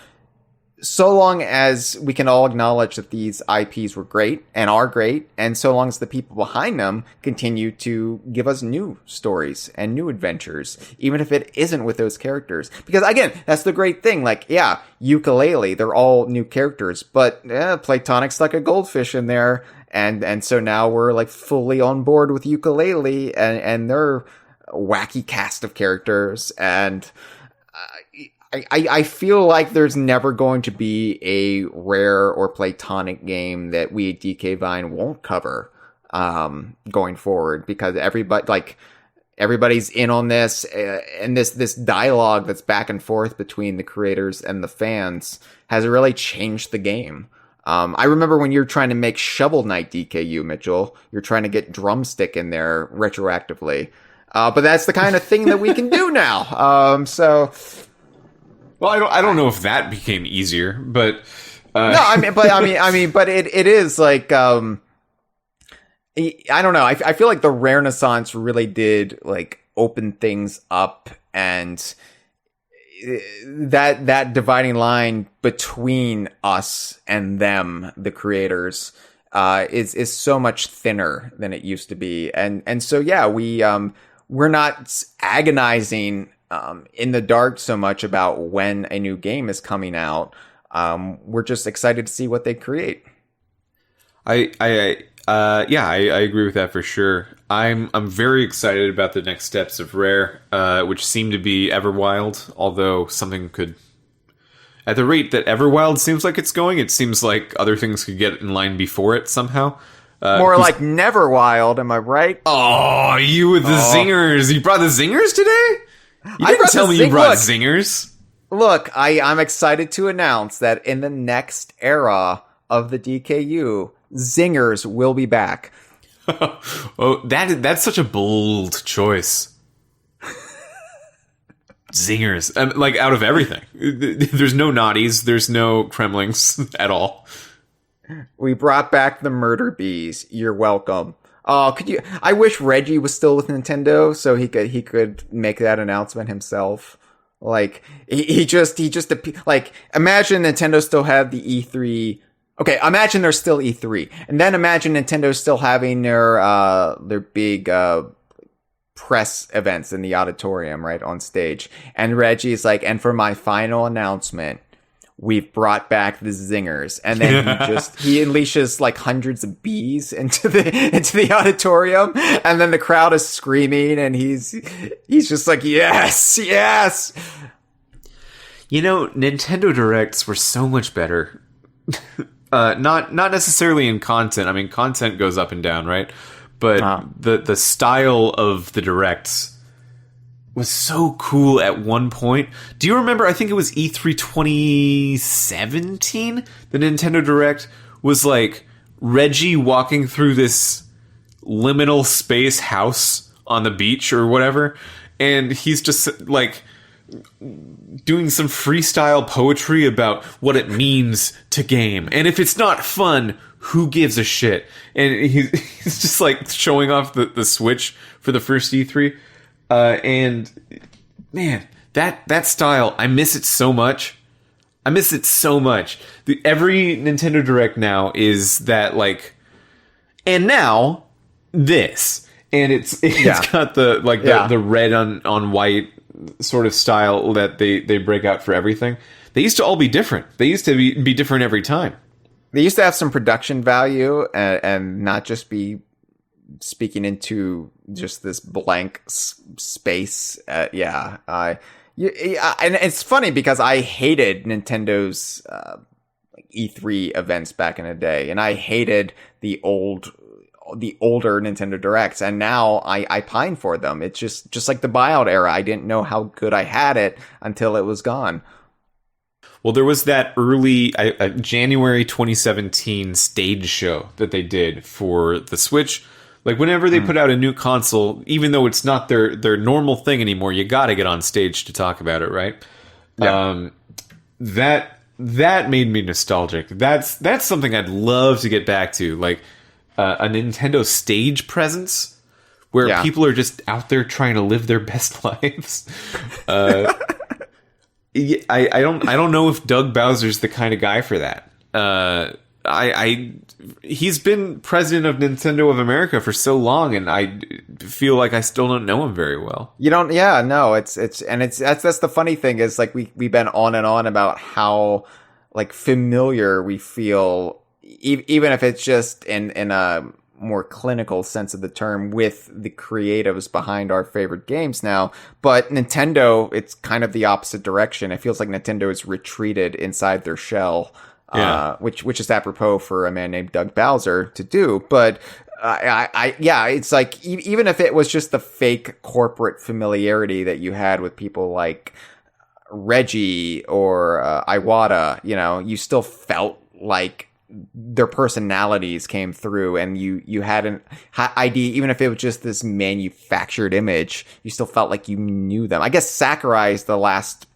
So long as we can all acknowledge that these IPs were great and are great, and so long as the people behind them continue to give us new stories and new adventures, even if it isn't with those characters. Because again, that's the great thing. Like, yeah, Yooka-Laylee, they're all new characters, but Playtonic stuck a goldfish in there, and so now we're like fully on board with Yooka-Laylee and their wacky cast of characters, and I feel like there's never going to be a Rare or Playtonic game that we at DK Vine won't cover going forward, because everybody's in on this, and this dialogue that's back and forth between the creators and the fans has really changed the game. I remember when you're trying to make Shovel Knight DKU, Mitchell, you're trying to get Drumstick in there retroactively. But that's the kind of thing that we can do now. Well, I don't know if that became easier, but no, but it is like I don't know. I feel like the Rarenaissance really did like open things up, and that dividing line between us and them, the creators, is so much thinner than it used to be, and so yeah, we're not agonizing in the dark so much about when a new game is coming out. We're just excited to see what they create. I agree with that for sure. I'm very excited about the next steps of Rare, which seem to be Everwild, although something could, at the rate that Everwild seems like it's going, it seems like other things could get in line before it somehow. More like Neverwild, am I right? Oh, you with the zingers. You brought the zingers today? You didn't tell me you brought zingers. Look, I'm excited to announce that in the next era of the DKU, zingers will be back. Oh, that's such a bold choice. Zingers. Like, out of everything. There's no naughties, there's no Kremlings at all. We brought back the murder bees. You're welcome. Oh, I wish Reggie was still with Nintendo so he could make that announcement himself. Like, he just like, imagine Nintendo still had the E3. Okay, imagine there's still E3, and then imagine Nintendo still having their big press events in the auditorium, right, on stage. And Reggie's like, and for my final announcement, we've brought back the zingers. And then he unleashes like hundreds of bees into the auditorium, and then the crowd is screaming, and he's just like, yes, yes. You know, Nintendo Directs were so much better. Not necessarily in content. I mean, content goes up and down, right? But the style of the Directs was so cool at one point. Do you remember, I think it was E3 2017? The Nintendo Direct was like Reggie walking through this liminal space house on the beach or whatever. And he's just like doing some freestyle poetry about what it means to game. And if it's not fun, who gives a shit? And he's just like showing off the Switch for the first E3. And man, that style, I miss it so much. Every Nintendo Direct now is that like, and now this, and it's got the red on white sort of style that they break out for everything. They used to all be different. They used to be different every time. They used to have some production value and not just be speaking into just this blank space. And it's funny because I hated Nintendo's E3 events back in the day, and I hated the older Nintendo Directs, and now I pine for them. It's just like the buyout era. I didn't know how good I had it until it was gone. Well, there was that early January 2017 stage show that they did for the Switch. Like, whenever they put out a new console, even though it's not their normal thing anymore, you gotta get on stage to talk about it, right? Yeah. That made me nostalgic. That's something I'd love to get back to. Like, a Nintendo stage presence where people are just out there trying to live their best lives. I don't know if Doug Bowser's the kind of guy for that. He's been president of Nintendo of America for so long, and I feel like I still don't know him very well. You don't, no, that's the funny thing is like we've been on and on about how like familiar we feel, even if it's just in a more clinical sense of the term with the creatives behind our favorite games now. But Nintendo, it's kind of the opposite direction. It feels like Nintendo has retreated inside their shell. Which is apropos for a man named Doug Bowser to do. But it's like even if it was just the fake corporate familiarity that you had with people like Reggie or Iwata, you still felt like their personalities came through, and you had an idea, even if it was just this manufactured image, you still felt like you knew them. I guess Sakurai is the last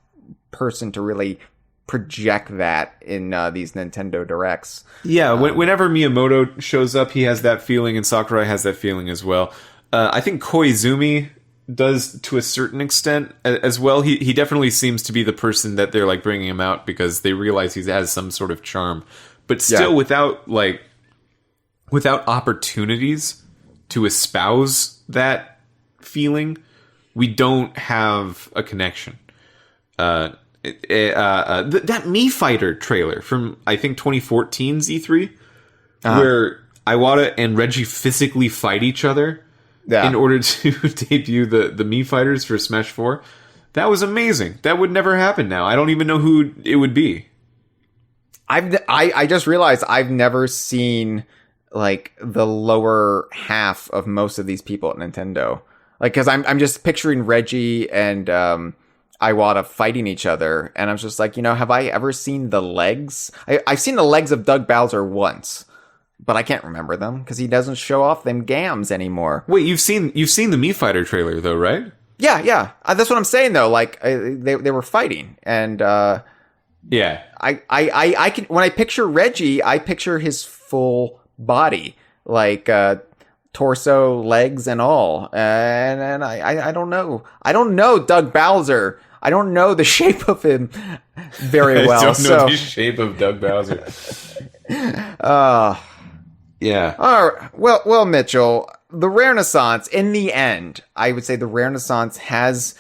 person to really project that in these Nintendo Directs. Yeah, whenever Miyamoto shows up, he has that feeling, and Sakurai has that feeling as well. I think Koizumi does to a certain extent as well. He definitely seems to be the person that they're like bringing him out because they realize he has some sort of charm, but still without opportunities to espouse that feeling, we don't have a connection. That Mii Fighter trailer from, I think, 2014's E3, where Iwata and Reggie physically fight each other in order to debut the Mii Fighters for Smash 4. That was amazing. That would never happen now. I don't even know who it would be. I just realized I've never seen like the lower half of most of these people at Nintendo. Like, because I'm just picturing Reggie and Iwata fighting each other, and I'm just like, have I ever seen the legs? I've seen the legs of Doug Bowser once, but I can't remember them because he doesn't show off them gams anymore. Wait, you've seen the Mii Fighter trailer though, right? Yeah. That's what I'm saying though. Like they were fighting, and yeah, I can, when I picture Reggie, I picture his full body, like torso, legs, and all. And I don't know. I don't know Doug Bowser. I don't know the shape of him very well. I don't know the shape of Doug Bowser. Yeah. All right. Well, Mitchell, the Rarenaissance, in the end, I would say the Rarenaissance has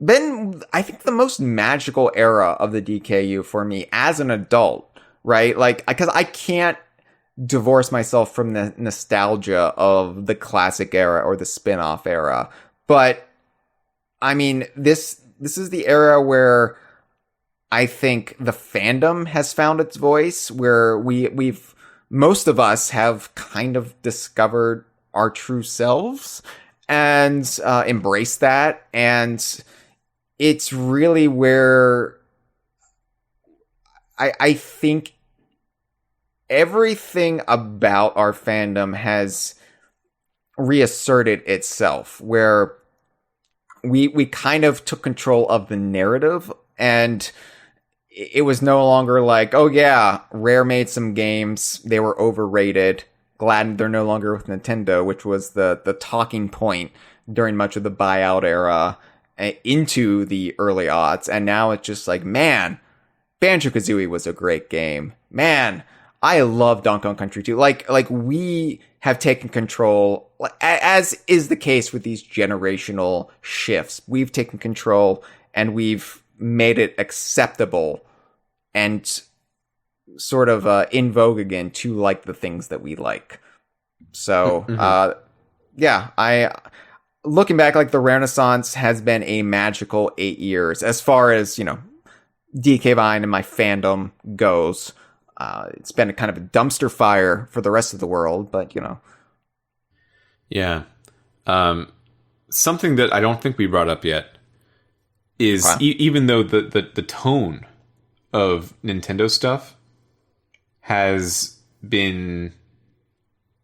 been, I think, the most magical era of the DKU for me as an adult, right? Like, because I can't divorce myself from the nostalgia of the classic era or the spin-off era. But, I mean, this is the era where I think the fandom has found its voice, where we've most of us have kind of discovered our true selves and embraced that. And it's really where I think everything about our fandom has reasserted itself, where we kind of took control of the narrative, and it was no longer like, oh yeah, Rare made some games, they were overrated, glad they're no longer with Nintendo, which was the talking point during much of the buyout era into the early aughts. And now it's just like, man, Banjo-Kazooie was a great game. Man, I love Donkey Kong Country 2. Like we have taken control, as is the case with these generational shifts. We've taken control and we've made it acceptable and sort of in vogue again to like the things that we like. So, looking back, like the Rarenaissance has been a magical 8 years as far as, DK Vine and my fandom goes. It's been a kind of a dumpster fire for the rest of the world, but Yeah. Something that I don't think we brought up yet is even though the tone of Nintendo stuff has been,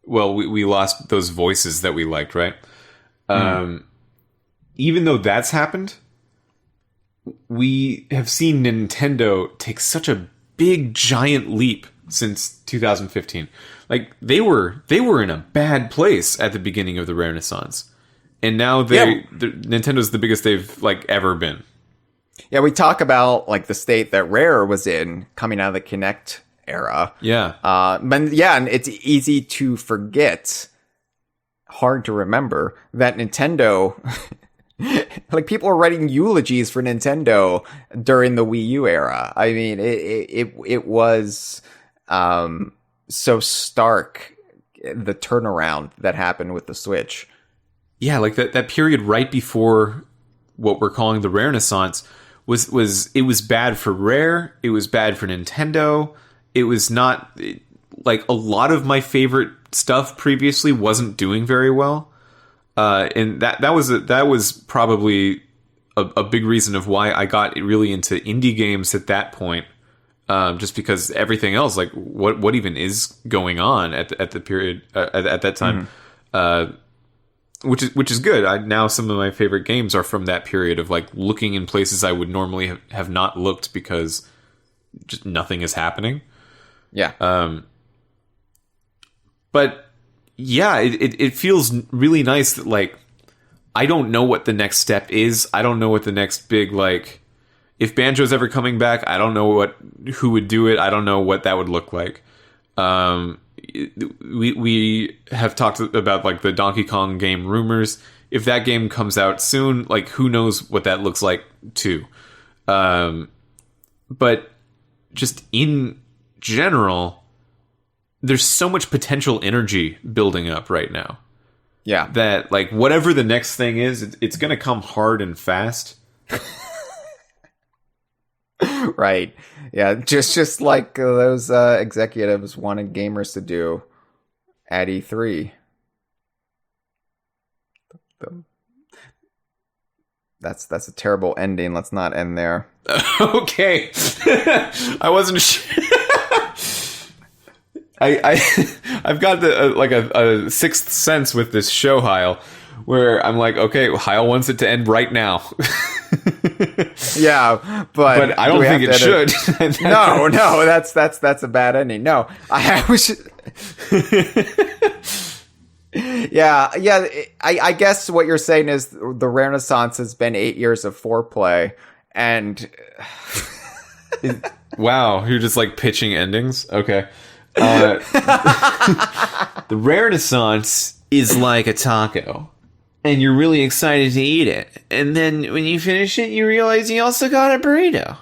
well, we lost those voices that we liked, right? Even though that's happened, we have seen Nintendo take such a big giant leap since 2015. Like they were in a bad place at the beginning of the Rarenaissance, and now Nintendo's the biggest they've like ever been. Yeah, we talk about like the state that Rare was in coming out of the Kinect era. Yeah. And it's easy to forget, hard to remember, that Nintendo, like people were writing eulogies for Nintendo during the Wii U era. I mean, it was so stark, the turnaround that happened with the Switch. Yeah, like that period right before what we're calling the Rarenaissance was bad for Rare. It was bad for Nintendo. It was not like a lot of my favorite stuff previously wasn't doing very well, and that was probably a big reason of why I got really into indie games at that point. Just because everything else, like what even is going on at the period at that time. Which is good. Now some of my favorite games are from that period of like looking in places I would normally have not looked because just nothing is happening. Yeah. But yeah, it feels really nice that like I don't know what the next step is. I don't know what the next big like if Banjo's ever coming back, I don't know who would do it. I don't know what that would look like. We have talked about like the Donkey Kong game rumors. If that game comes out soon, like who knows what that looks like too. But just in general, there's so much potential energy building up right now. Yeah. That like whatever the next thing is, it's going to come hard and fast. Right. Yeah, just like those executives wanted gamers to do at E3. That's a terrible ending. Let's not end there. Okay. I wasn't sure. I've got a sixth sense with this show, Hyle, where I'm like, okay, Hyle wants it to end right now. Yeah, but I don't think it should. No, that's a bad ending. No, I was. Yeah. I guess what you're saying is the Rarenaissance has been 8 years of foreplay, and wow, you're just like pitching endings. Okay, the Rarenaissance is like a taco. And you're really excited to eat it. And then when you finish it, you realize you also got a burrito.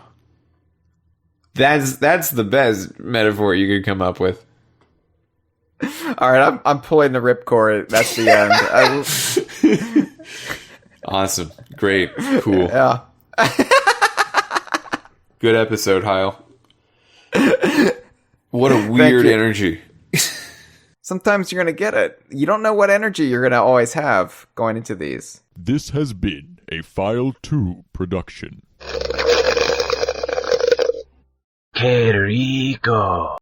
That's the best metaphor you could come up with. All right, I'm pulling the ripcord. That's the end. Awesome. Great. Cool. Yeah. Good episode, Hyle. What a weird energy. Sometimes you're going to get it. You don't know what energy you're going to always have going into these. This has been a File 2 production. Que rico.